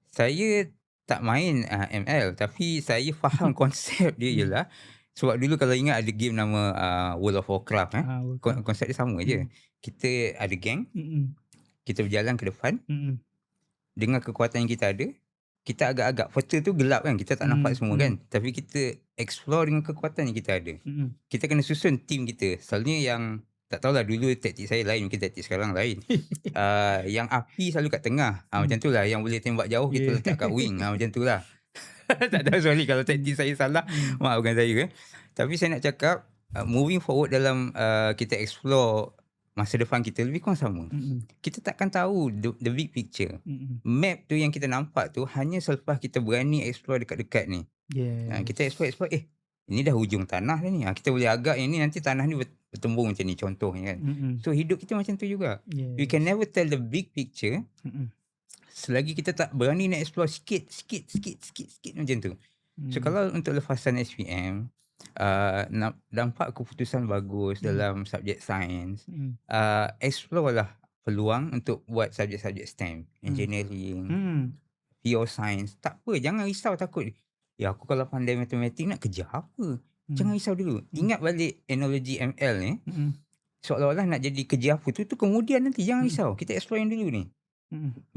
Saya tak main ML, tapi saya faham konsep dia ialah, sebab dulu kalau ingat ada game nama World of Warcraft. Konsep dia sama je. Kita ada geng, kita berjalan ke depan, dengan kekuatan yang kita ada, kita agak-agak, peta tu gelap kan, kita tak nampak semua kan, tapi kita explore dengan kekuatan yang kita ada. Kita kena susun team kita. Selalunya yang, tak tahulah dulu taktik saya lain, mungkin taktik sekarang lain. Yang api selalu kat tengah, macam tu lah. Yang boleh tembak jauh, kita letak kat wing, macam tu lah. Tak tahu, sorry kalau taktik saya salah, maafkan saya kan. Tapi saya nak cakap, moving forward dalam kita explore masa depan kita, lebih kurang sama. Kita takkan tahu the big picture. Map tu yang kita nampak tu hanya selepas kita berani explore dekat-dekat ni. Kita explore, ini dah hujung tanah dah ni. Kita boleh agak yang ni, nanti tanah ni bertembung macam ni contohnya kan. So hidup kita macam tu juga. We can never tell the big picture selagi kita tak berani nak explore sikit macam tu. So kalau untuk lepasan SPM, nak dapat keputusan bagus dalam subjek sains, explore lah peluang untuk buat subjek-subjek STEM, engineering, pure science. Tak apa, jangan risau takut. Ya aku kalau pandai matematik nak kerja apa? Jangan risau dulu. Ingat balik analogi ML ni, seolah-olah nak jadi kerja apa tu kemudian nanti. Jangan risau, kita explore yang dulu ni.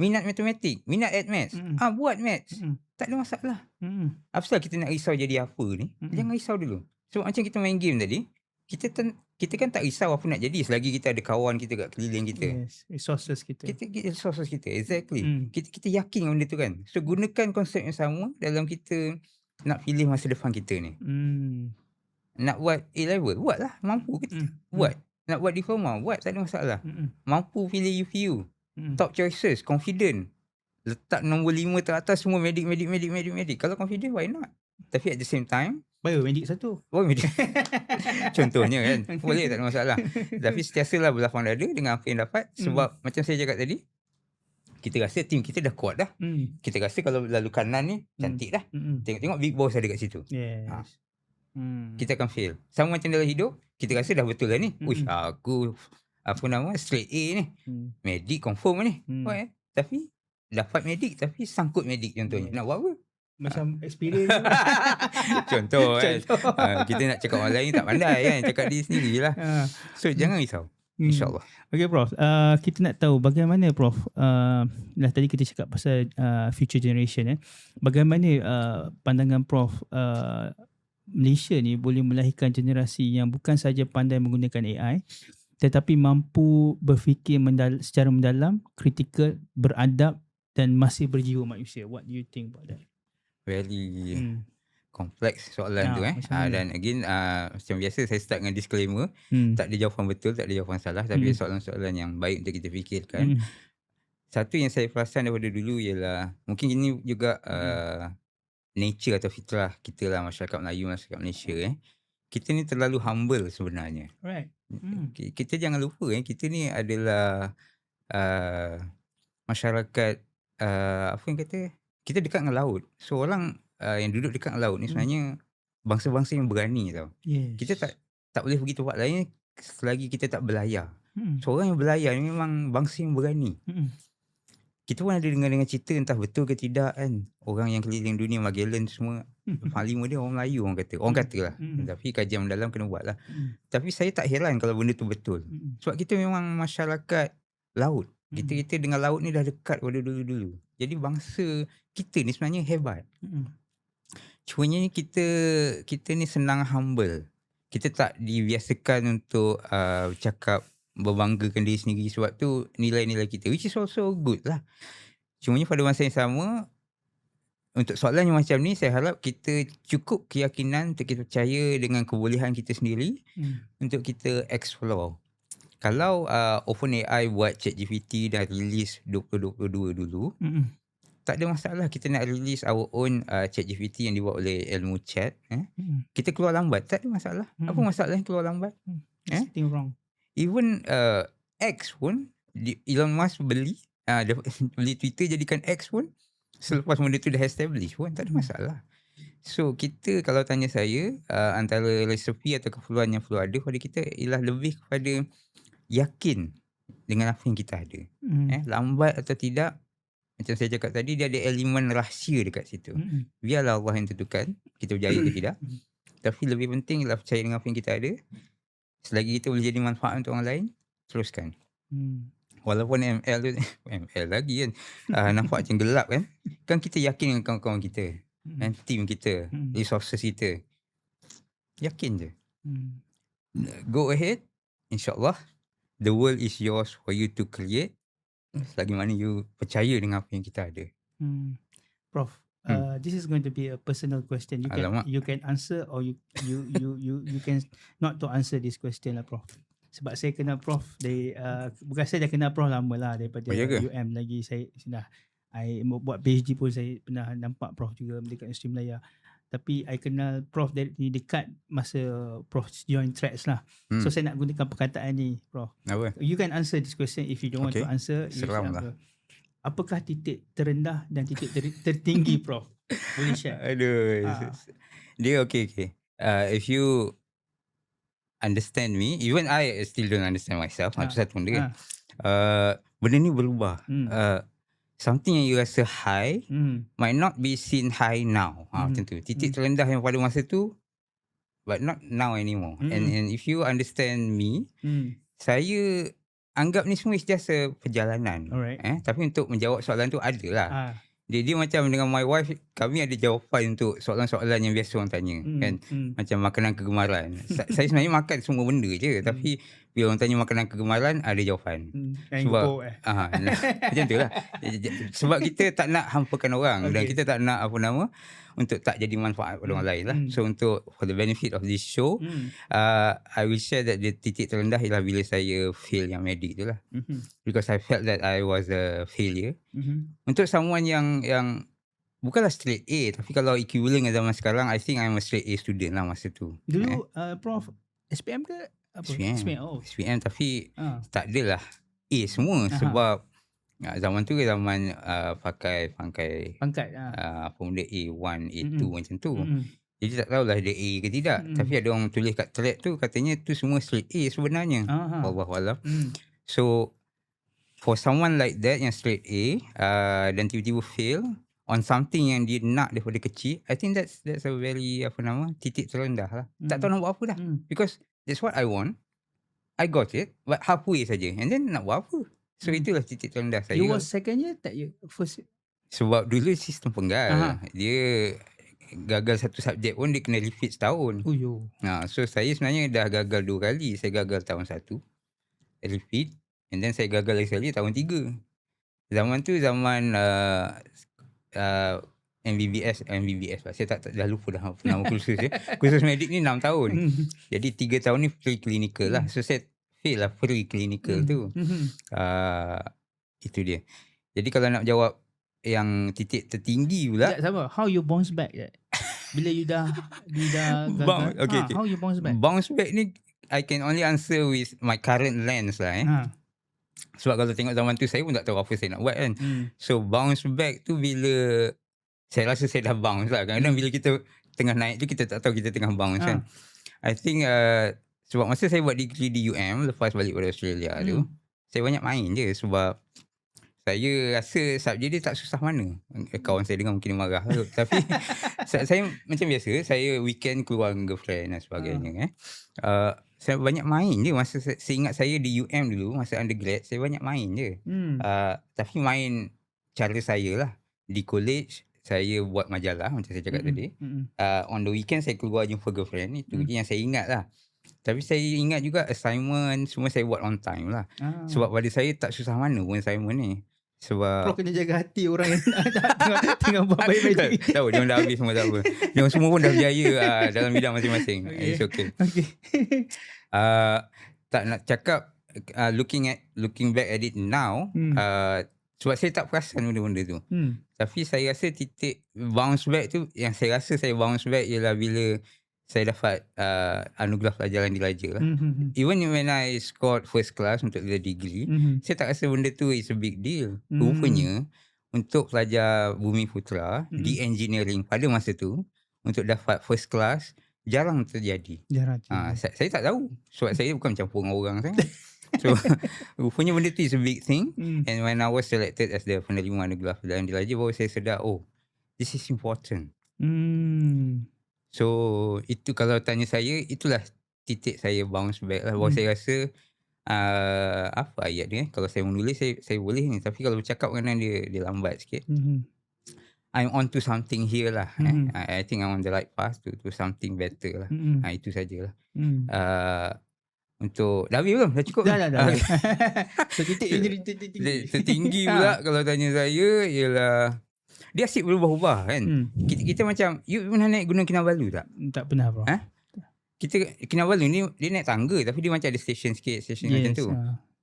Minat matematik, minat maths, buat maths, tak ada masalah. Apa sebab kita nak risau jadi apa ni? Jangan risau dulu. Sebab macam kita main game tadi, kita kan tak risau apa nak jadi selagi kita ada kawan kita kat keliling kita. Resources kita. Resources kita, exactly. Kita yakin dengan benda tu kan. So gunakan konsep yang sama dalam kita nak pilih masa depan kita ni. Nak buat A-level, buatlah. Mampu kita buat. Nak buat diploma, buat, tak ada masalah. Mampu pilih UPU, top choices, confident. Letak nombor 5 teratas semua medik. Kalau confident, why not? Tapi at the same time, biomedik satu. Contohnya kan, boleh, tak ada masalah. Tapi sentiasalah berlapang dada dengan apa yang dapat. Sebab macam saya cakap tadi, kita rasa tim kita dah kuat dah. Kita rasa kalau lalu kanan ni cantik dah. Tengok-tengok big boss ada kat situ. Kita akan fail. Sama macam dalam hidup, kita rasa dah betul lah ni. Uish, aku straight A ni. Medik confirm ni. Tapi dapat medik tapi sangkut medik contohnya. Nak buat apa? Macam experience. Contoh kan. Kita nak cakap orang lain tak pandai kan. Cakap diri sendiri lah. So jangan risau. InsyaAllah. Okay Prof, kita nak tahu bagaimana Prof, tadi kita cakap pasal future generation. Bagaimana pandangan Prof, Malaysia ni boleh melahirkan generasi yang bukan saja pandai menggunakan AI, tetapi mampu berfikir secara mendalam, kritikal, beradab dan masih berjiwa manusia. What do you think about that? Very kompleks soalan tu dan again macam biasa saya start dengan disclaimer, tak ada jawapan betul, tak ada jawapan salah, tapi soalan-soalan yang baik untuk kita fikirkan. Satu yang saya perasan daripada dulu ialah mungkin ini juga nature atau fitrah kita lah, masyarakat Melayu, masyarakat Malaysia kita ni terlalu humble sebenarnya. Right. Kita jangan lupa kita ni adalah masyarakat, apa yang kata, kita dekat dengan laut. So orang yang duduk dekat dengan laut ni sebenarnya bangsa-bangsa yang berani tau. Kita Yes. tak boleh pergi tempat lain selagi kita tak berlayar. Mm. So orang yang berlayar ni memang bangsa yang berani. Mm. Kita pun ada dengar cerita entah betul ke tidak kan. Orang yang keliling dunia, Magellan semua, panglima dia orang Melayu orang kata. Orang kata lah. Tapi kajian mendalam kena buat lah. Tapi saya tak heran kalau benda tu betul. Sebab kita memang masyarakat laut. Kita dengan laut ni dah dekat pada dulu-dulu. Jadi bangsa kita ni sebenarnya hebat. Cumanya ni kita ni senang humble. Kita tak dibiasakan untuk cakap berbanggakan diri sendiri, sebab tu nilai-nilai kita, which is also good lah. Cumanya pada masa yang sama, untuk soalan yang macam ni, saya harap kita cukup keyakinan untuk kita percaya dengan kebolehan kita sendiri untuk kita explore. Kalau OpenAI buat ChatGPT dan release 2022 dulu, tak ada masalah kita nak release our own ChatGPT yang dibuat oleh Elmo Chat. Kita keluar lambat, tak ada masalah. Apa masalah yang keluar lambat? Something wrong. Even X pun, Elon Musk beli Twitter jadikan X pun, selepas benda tu dah establish pun, tak ada masalah. So kita, kalau tanya saya, antara resepi atau keperluan yang perlu ada pada kita ialah lebih kepada yakin dengan apa yang kita ada. Lambat atau tidak, macam saya cakap tadi, dia ada elemen rahsia dekat situ. Biarlah Allah yang tentukan kita berjaya ke tidak. Tapi lebih penting ialah percaya dengan apa yang kita ada. Selagi kita boleh jadi manfaat untuk orang lain, teruskan. Walaupun ML tu ML lagi kan, nampak macam gelap kan. Kan kita yakin dengan kawan-kawan kita, team kita, resources kita. Yakin je. Go ahead. InsyaAllah the world is yours for you to create. Selagi mana you percaya dengan apa yang kita ada. Prof, this is going to be a personal question. You can answer or you can not to answer this question lah, Prof. Sebab saya kenal Prof dari bukan saya dah kenal Prof lama lah, daripada UM lagi. Saya buat PhD pun saya pernah nampak Prof juga dekat Universiti Malaya. Tapi I kenal Prof dari dekat masa Prof join Threads lah. So saya nak gunakan perkataan ni, Prof. Apa? You can answer this question if you don't want to answer. Seram lah. Apakah titik terendah dan titik tertinggi, Prof? Boleh share? Aduh. Dia okay. If you understand me, even I still don't understand myself. Itu satu benda. Benda ni berubah. Something yang you rasa high might not be seen high now. Macam tu. Titik terendah yang pada masa tu, but not now anymore. And if you understand me, saya anggap ni semua is just a perjalanan. Tapi untuk menjawab soalan tu adalah. Dia macam dengan my wife, kami ada jawapan untuk soalan-soalan yang biasa orang tanya. Kan? Macam makanan kegemaran. Saya sebenarnya makan semua benda je. Tapi bila orang tanya makanan kegemaran, ada jawapan. Sebab macam tu lah. Sebab kita tak nak hampakan orang. Dan kita tak nak untuk tak jadi manfaat pada orang lain lah. So untuk for the benefit of this show, I will share that the titik terendah ialah bila saya fail yang medik tu lah. Because I felt that I was a failure. Untuk someone yang bukanlah straight A, tapi kalau equivalent dengan zaman sekarang, I think I'm a straight A student lah masa tu. Dulu Prof, SPM ke? Apa? SPM tapi tak adalah A semua. Sebab zaman tu zaman pakai pangkat apa benda A1, A2 macam tu. Jadi tak tahulah dia A ke tidak. Tapi ada orang tulis kat thread tu, katanya tu semua straight A sebenarnya. Wallahualam. So for someone like that yang straight A dan tiba-tiba fail on something yang dia nak daripada kecil, I think that's a very titik terendah lah. Tak tahu nak buat apa dah. Because that's what I want. I got it, but halfway saja. And then nak buat apa? So itulah titik terendah saya. You was second year, tak you first year? Sebab dulu sistem penggal. Dia gagal satu subjek pun dia kena repeat setahun. So saya sebenarnya dah gagal 2 kali. Saya gagal tahun 1, repeat. And then saya gagal lagi sekali tahun 3. Zaman tu zaman MBBS saya dah lupa dah nama kursus dia. Kursus medik ni 6 tahun. Jadi 3 tahun ni pre-clinical lah. So saya fail lah pre-clinical tu. Itu dia. Jadi kalau nak jawab yang titik tertinggi pula, sama, how you bounce back bila you dah gagal? Okay. How you bounce back? Bounce back ni I can only answer with my current lens lah. Sebab kalau tengok zaman tu saya pun tak tahu apa saya nak buat kan. So bounce back tu bila saya rasa saya dah bounce lah. Kadang-kadang bila kita tengah naik tu kita tak tahu kita tengah bounce kan. I think sebab masa saya buat degree di UM lepas balik dari Australia tu, saya banyak main je sebab saya rasa subjek dia tak susah mana. Kawan saya dengar mungkin dia marah tu. Tapi saya macam biasa, saya weekend keluar dengan girlfriend dan sebagainya. Saya banyak main je masa saya ingat saya di UM dulu, masa undergrad, saya banyak main je. Tapi main cara saya lah. Di college, saya buat majalah macam saya cakap tadi. On the weekend, saya keluar jumpa girlfriend. Itu je yang saya ingat lah. Tapi saya ingat juga assignment semua saya buat on time lah. Sebab pada saya tak susah mana pun assignment ni. Sebab Kau kena jaga hati orang yang tengah buat baik-baik. tahu dia dah habis semua tak apa. Dia semua pun dah berjaya dalam bidang masing-masing. It's okay. Tak nak cakap looking back at it now, sebab saya tak perasan benda-benda tu. Tapi saya rasa titik bounce back tu, yang saya rasa saya bounce back ialah bila saya dapat anugerah pelajaran diraja lah. Even when I scored first class untuk the degree, saya tak rasa benda tu is a big deal. Rupanya untuk pelajar Bumi Putra di engineering pada masa tu, untuk dapat first class jarang terjadi. Saya tak tahu sebab saya bukan campur dengan orang sangat. So rupanya benda tu is a big thing. And when I was selected as the penerima anugerah pelajaran diraja, baru saya sedar, oh, this is important. So itu kalau tanya saya, itulah titik saya bounce back lah. Bahawa saya rasa apa ayat dia, kalau saya menulis saya boleh ni, tapi kalau bercakap kadang dia lambat sikit. I'm on to something here lah. I think I'm on the right path to something better lah. Itu sajalah. Untuk dah habis belum? Dah cukup? Dah. So titik tertinggi pula kalau tanya saya ialah dia asyik berubah-ubah kan. Kita macam, you pernah naik Gunung Kinabalu tak? Tak pernah bro. Kita Kinabalu ni dia naik tangga tapi dia macam ada station sikit, macam tu.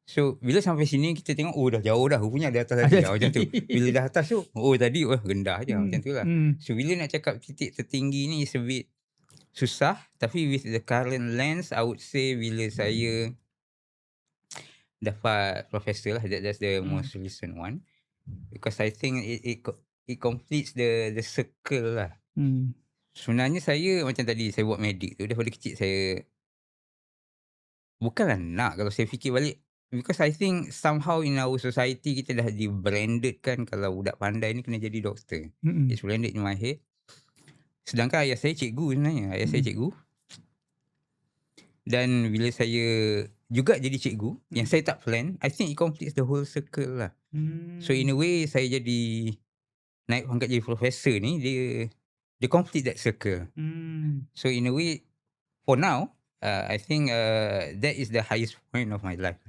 So bila sampai sini kita tengok, oh dah jauh dah, rupanya ada atas lagi macam tu. Bila dah atas tu, oh tadi rendah je macam tu lah. So bila nak cakap titik tertinggi ni is a bit susah, tapi with the current lens, I would say bila saya dapat professor lah, that's the most recent one. Because I think it completes the circle lah. Sebenarnya saya macam tadi saya buat medik tu daripada kecil, saya bukanlah nak, kalau saya fikir balik, because I think somehow in our society kita dah di-branded kan, kalau budak pandai ni kena jadi doktor. It's branded in my head. Sedangkan ayah saya cikgu sebenarnya. Ayah saya cikgu. Dan bila saya juga jadi cikgu, yang saya tak plan, I think it completes the whole circle lah. So in a way, saya jadi naik pangkat jadi profesor ni, dia complete that circle. So in a way, for now, I think that is the highest point of my life.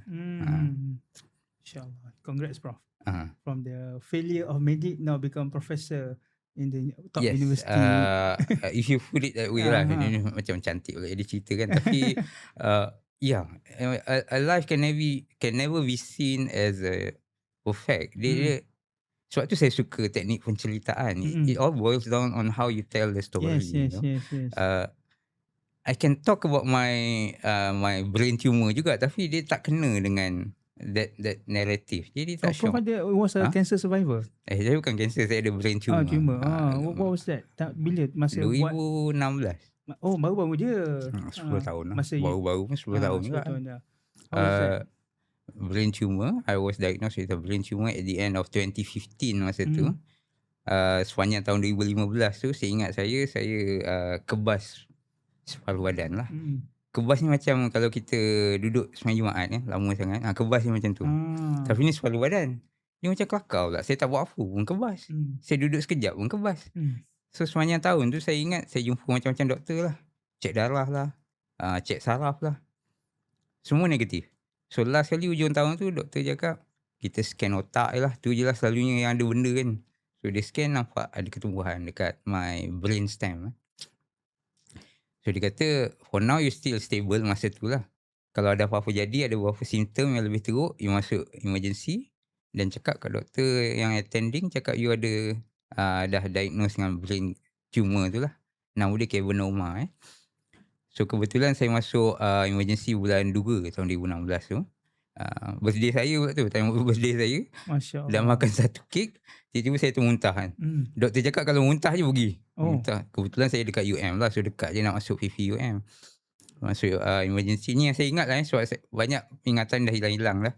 InsyaAllah. Congrats, Prof. From the failure of medik, now become professor in the top university. If you put it that way lah, ini macam cantik lah dia cerita kan. Tapi a life can never be seen as a perfect. Sebab tu saya suka teknik penceritaan. It all boils down on how you tell the story. Yes. I can talk about my brain tumor juga, tapi dia tak kena dengan that narrative. Jadi tak Prof was a cancer survivor. Saya bukan cancer, saya ada brain tumor. What was that? Bila masa 2016. Oh, baru-baru je. 10 tahun lah. Baru-baru pun 10 tahun juga. How was that? Brain tumor. I was diagnosed with a brain tumor at the end of 2015 masa tu. Sepanjang tahun 2015 tu, saya ingat saya kebas separuh badan lah. Kebas ni macam kalau kita duduk sembahyang Jumaat lama sangat, kebas ni macam tu. Tapi ni separuh badan. Dia macam kelakar pula. Saya tak buat apa pun kebas. Saya duduk sekejap pun kebas. So sepanjang tahun tu saya ingat saya jumpa macam-macam doktor lah. Cek darah lah, cek saraf lah. Semua negatif. So last kali hujung tahun tu doktor cakap, kita scan otak je lah. Tu je lah selalunya yang ada benda kan. So dia scan, nampak ada ketumbuhan dekat my brain stem. So dia kata, for now you still stable masa tu lah. Kalau ada apa-apa jadi, ada beberapa simptom yang lebih teruk, you masuk emergency. Dan cakap kat doktor yang attending, cakap you ada dah diagnose dengan brain tumor tu lah. Nama dia cavernoma. So kebetulan saya masuk emergency bulan 2 tahun 2016 tu. birthday saya pula tu, time birthday saya, Masya dah Allah. makan satu kek, tiba-tiba saya termuntah kan. Doktor cakap kalau muntah je pergi. Oh. Muntah. Kebetulan saya dekat UM lah, so dekat je nak masuk PV UM. Masuk emergency ni yang saya ingat lah sebab banyak ingatan dah hilang-hilang lah.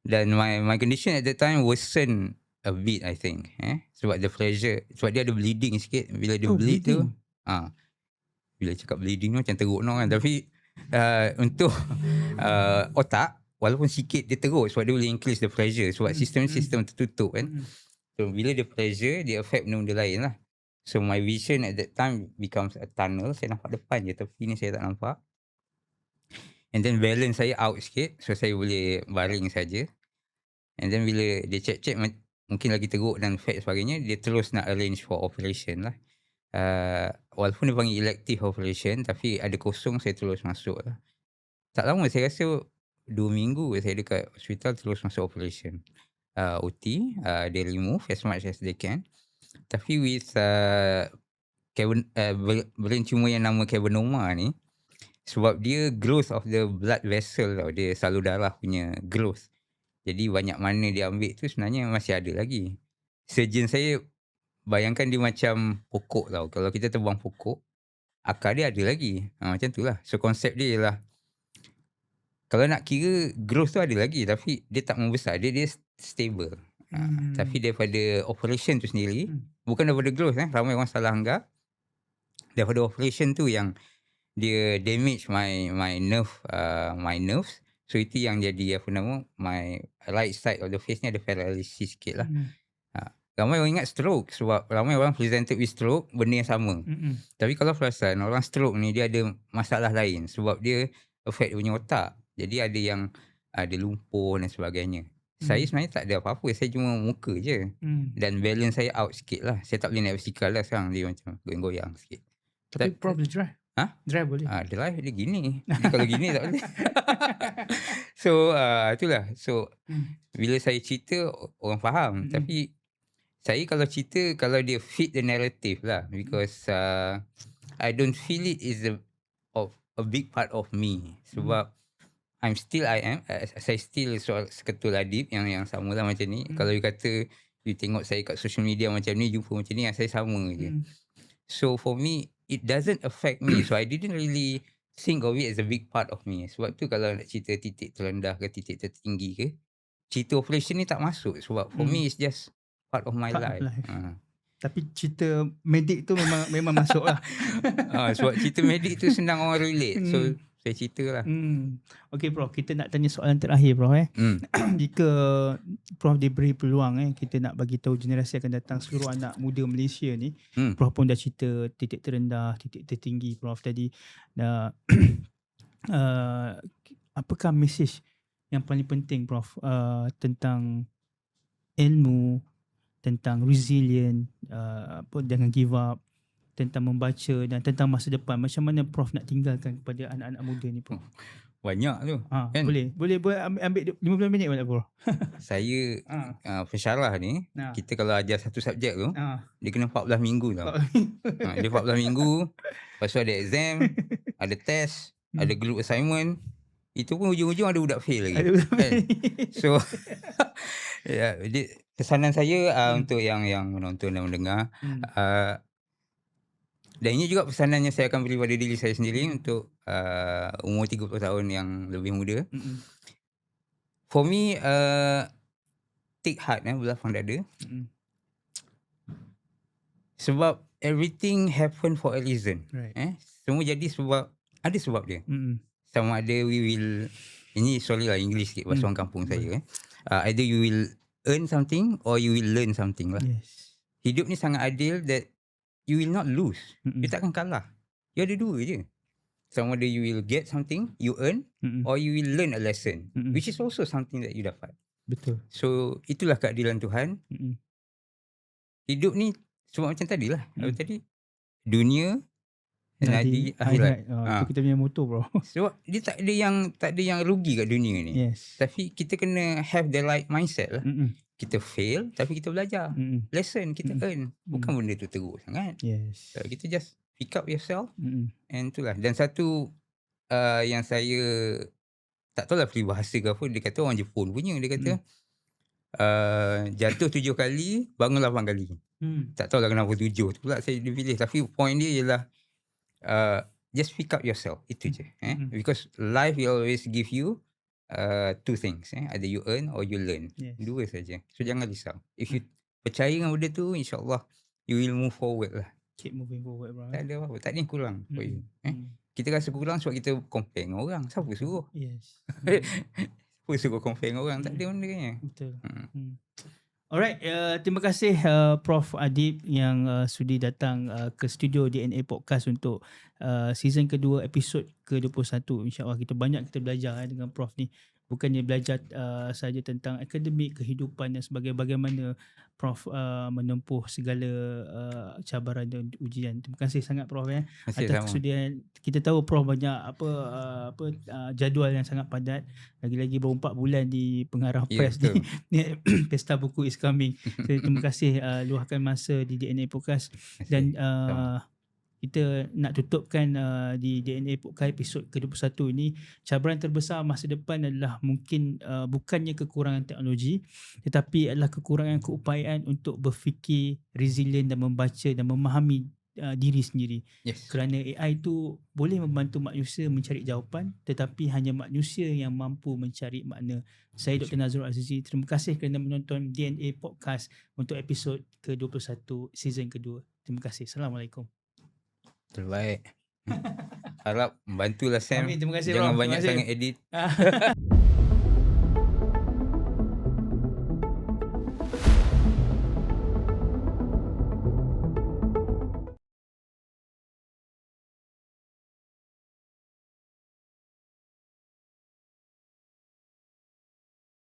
Dan my condition at that time worsen a bit I think. Sebab the pressure, sebab dia ada bleeding sikit. Bila dia bleed bleeding. tu, bila cakap bleeding tu macam teruk kan. Tapi untuk otak, walaupun sikit dia teruk sebab dia boleh increase the pressure. Sebab sistem tertutup kan. So bila dia pressure, dia affect benda lain lah. So my vision at that time becomes a tunnel. Saya nampak depan je, tapi ni saya tak nampak. And then balance saya out sikit, so saya boleh baring saja. And then bila dia check mungkin lagi teruk dan fat sebagainya, dia terus nak arrange for operation lah. Walaupun dia panggil elective operation, tapi ada kosong saya terus masuk lah. Tak lama, saya rasa 2 minggu saya dekat hospital terus masuk operation. OT, they remove as much as they can. Tapi with brain tumor yang nama cavernoma ni, sebab dia growth of the blood vessel tau, dia salur darah punya growth. Jadi banyak mana dia ambil tu sebenarnya masih ada lagi. Surgeon saya bayangkan dia macam pokok tau. Kalau kita tebang pokok, akar dia ada lagi. Macam tu lah. So konsep dia ialah, kalau nak kira growth tu ada lagi, tapi dia tak membesar. Dia stable. Tapi daripada operation tu sendiri, bukan daripada growth. Ramai orang salah anggap. Daripada operation tu yang dia damage my nerves. So itu yang jadi my right side of the face ni ada paralysis sikit lah. Ramai orang ingat stroke sebab ramai orang presented with stroke, benda yang sama. Tapi kalau perasan, orang stroke ni dia ada masalah lain sebab dia affect dia punya otak. Jadi ada yang ada lumpuh dan sebagainya. Saya sebenarnya tak ada apa-apa, saya cuma muka je. Dan balance saya out sikit lah. Saya tak boleh naik basikal lah sekarang, dia macam goyang-goyang sikit. Tapi problem drive. Drive boleh. Drive dia gini. Dia kalau gini tak boleh. So itulah. So bila saya cerita orang faham. Tapi saya kalau cerita, kalau dia fit the narrative lah. Because I don't feel it is a big part of me. Sebab I am. Saya still seketul Adib yang sama lah macam ni. Kalau you kata you tengok saya kat social media macam ni, jumpa macam ni, saya sama je. So for me, it doesn't affect me. So I didn't really think of it as a big part of me. Sebab tu kalau nak cerita titik terendah ke titik tertinggi ke, cerita operation ni tak masuk. Sebab for me it's just part of my life. Tapi cerita medik tu memang masuk lah. Sebab cerita medik tu senang orang relate. So saya cerita lah. Okay Prof, kita nak tanya soalan terakhir Prof. Jika Prof diberi peluang, kita nak bagi tahu generasi akan datang, seluruh anak muda Malaysia ni, Prof pun dah cerita titik terendah, titik tertinggi Prof tadi. Apakah mesej yang paling penting Prof tentang ilmu, tentang resilient, jangan give up, tentang membaca dan tentang masa depan? Macam mana Prof nak tinggalkan kepada anak-anak muda ni Prof? Banyak tu kan? Boleh ambil 15 minit boleh Prof? Saya pensyarah ni, kita kalau ajar satu subjek tu, dia kena 14 minggu tau. Dia 14 minggu, lepas tu ada exam, ada test, ada group assignment. Itu pun ujung-ujung ada budak fail lagi kan? So pesanan saya untuk yang menonton dan mendengar, dan ini juga pesanan yang saya akan beri pada diri saya sendiri untuk umur 30 tahun yang lebih muda. For me, take heart, berlapang dada. Sebab everything happen for a reason. Semua jadi sebab, ada sebab dia. Sama ada we will, ini sorry lah English sikit, bahasa orang kampung saya. Either you will earn something or you will learn something lah. Hidup ni sangat adil that you will not lose. You takkan kalah. You ada dua je. Sama ada you will get something, you earn, or you will learn a lesson, which is also something that you dapat. Betul. So itulah keadilan Tuhan. Hidup ni cuma macam tadi lah. Tadi dunia nadi akhirat. Itu kita punya motto Bro. Sebab dia tak ada yang rugi kat dunia ni. Tapi kita kena have the right mindset lah. Kita fail tapi kita belajar. Lesson kita earn. Bukan benda tu teruk sangat. So, kita just pick up yourself. And itulah. Dan satu yang saya tak tahulah peribahasa ke apa, dia kata orang Jepun punya, dia kata, Hmm. jatuh 7 kali, bangun 8 kali. Tak tahulah kenapa 7 tu pula dia pilih, tapi point dia ialah, just pick up yourself, itu je, because life will always give you, 2 things, either you earn or you learn, Yes. 2 saja. So jangan risau. If you percaya dengan benda tu, insya-Allah you will move forward lah. Keep moving forward, bro. Tak ada apa-apa, tak ada yang kurang for you, Mm. Kita rasa kurang sebab kita compare dengan orang, siapa suruh? Yes. Siapa suruh compare dengan orang, tak ada bendanya. Betul. Hmm. Alright, terima kasih Prof Adib yang sudi datang ke studio DNA Podcast untuk season kedua, episod ke-21. InsyaAllah kita banyak kita belajar dengan Prof ni. Bukannya belajar saja tentang akademik, kehidupan dan sebagainya, bagaimana Prof menempuh segala cabaran dan ujian. Terima kasih sangat Prof Terima kasih, atas sama. kesudian. Kita tahu Prof banyak jadual yang sangat padat. Lagi-lagi baru 4 bulan di pengarah Ya, press betul. ni Pesta Buku is coming. So, terima kasih luahkan masa di DNA Podcast. Dan Sama. kita nak tutupkan di DNA Podcast episod ke-21 ini, cabaran terbesar masa depan adalah mungkin bukannya kekurangan teknologi, tetapi adalah kekurangan keupayaan untuk berfikir resilient dan membaca dan memahami diri sendiri. Yes. Kerana AI itu boleh membantu manusia mencari jawapan, tetapi hanya manusia yang mampu mencari makna. Saya Dr. Nazrul Azizi, terima kasih kerana menonton DNA Podcast untuk episod ke-21 season kedua. Terima kasih. Assalamualaikum. Terbaik. Harap membantulah Sam. Amin, terima kasih Jangan Prof. banyak Terima kasih. sangat edit.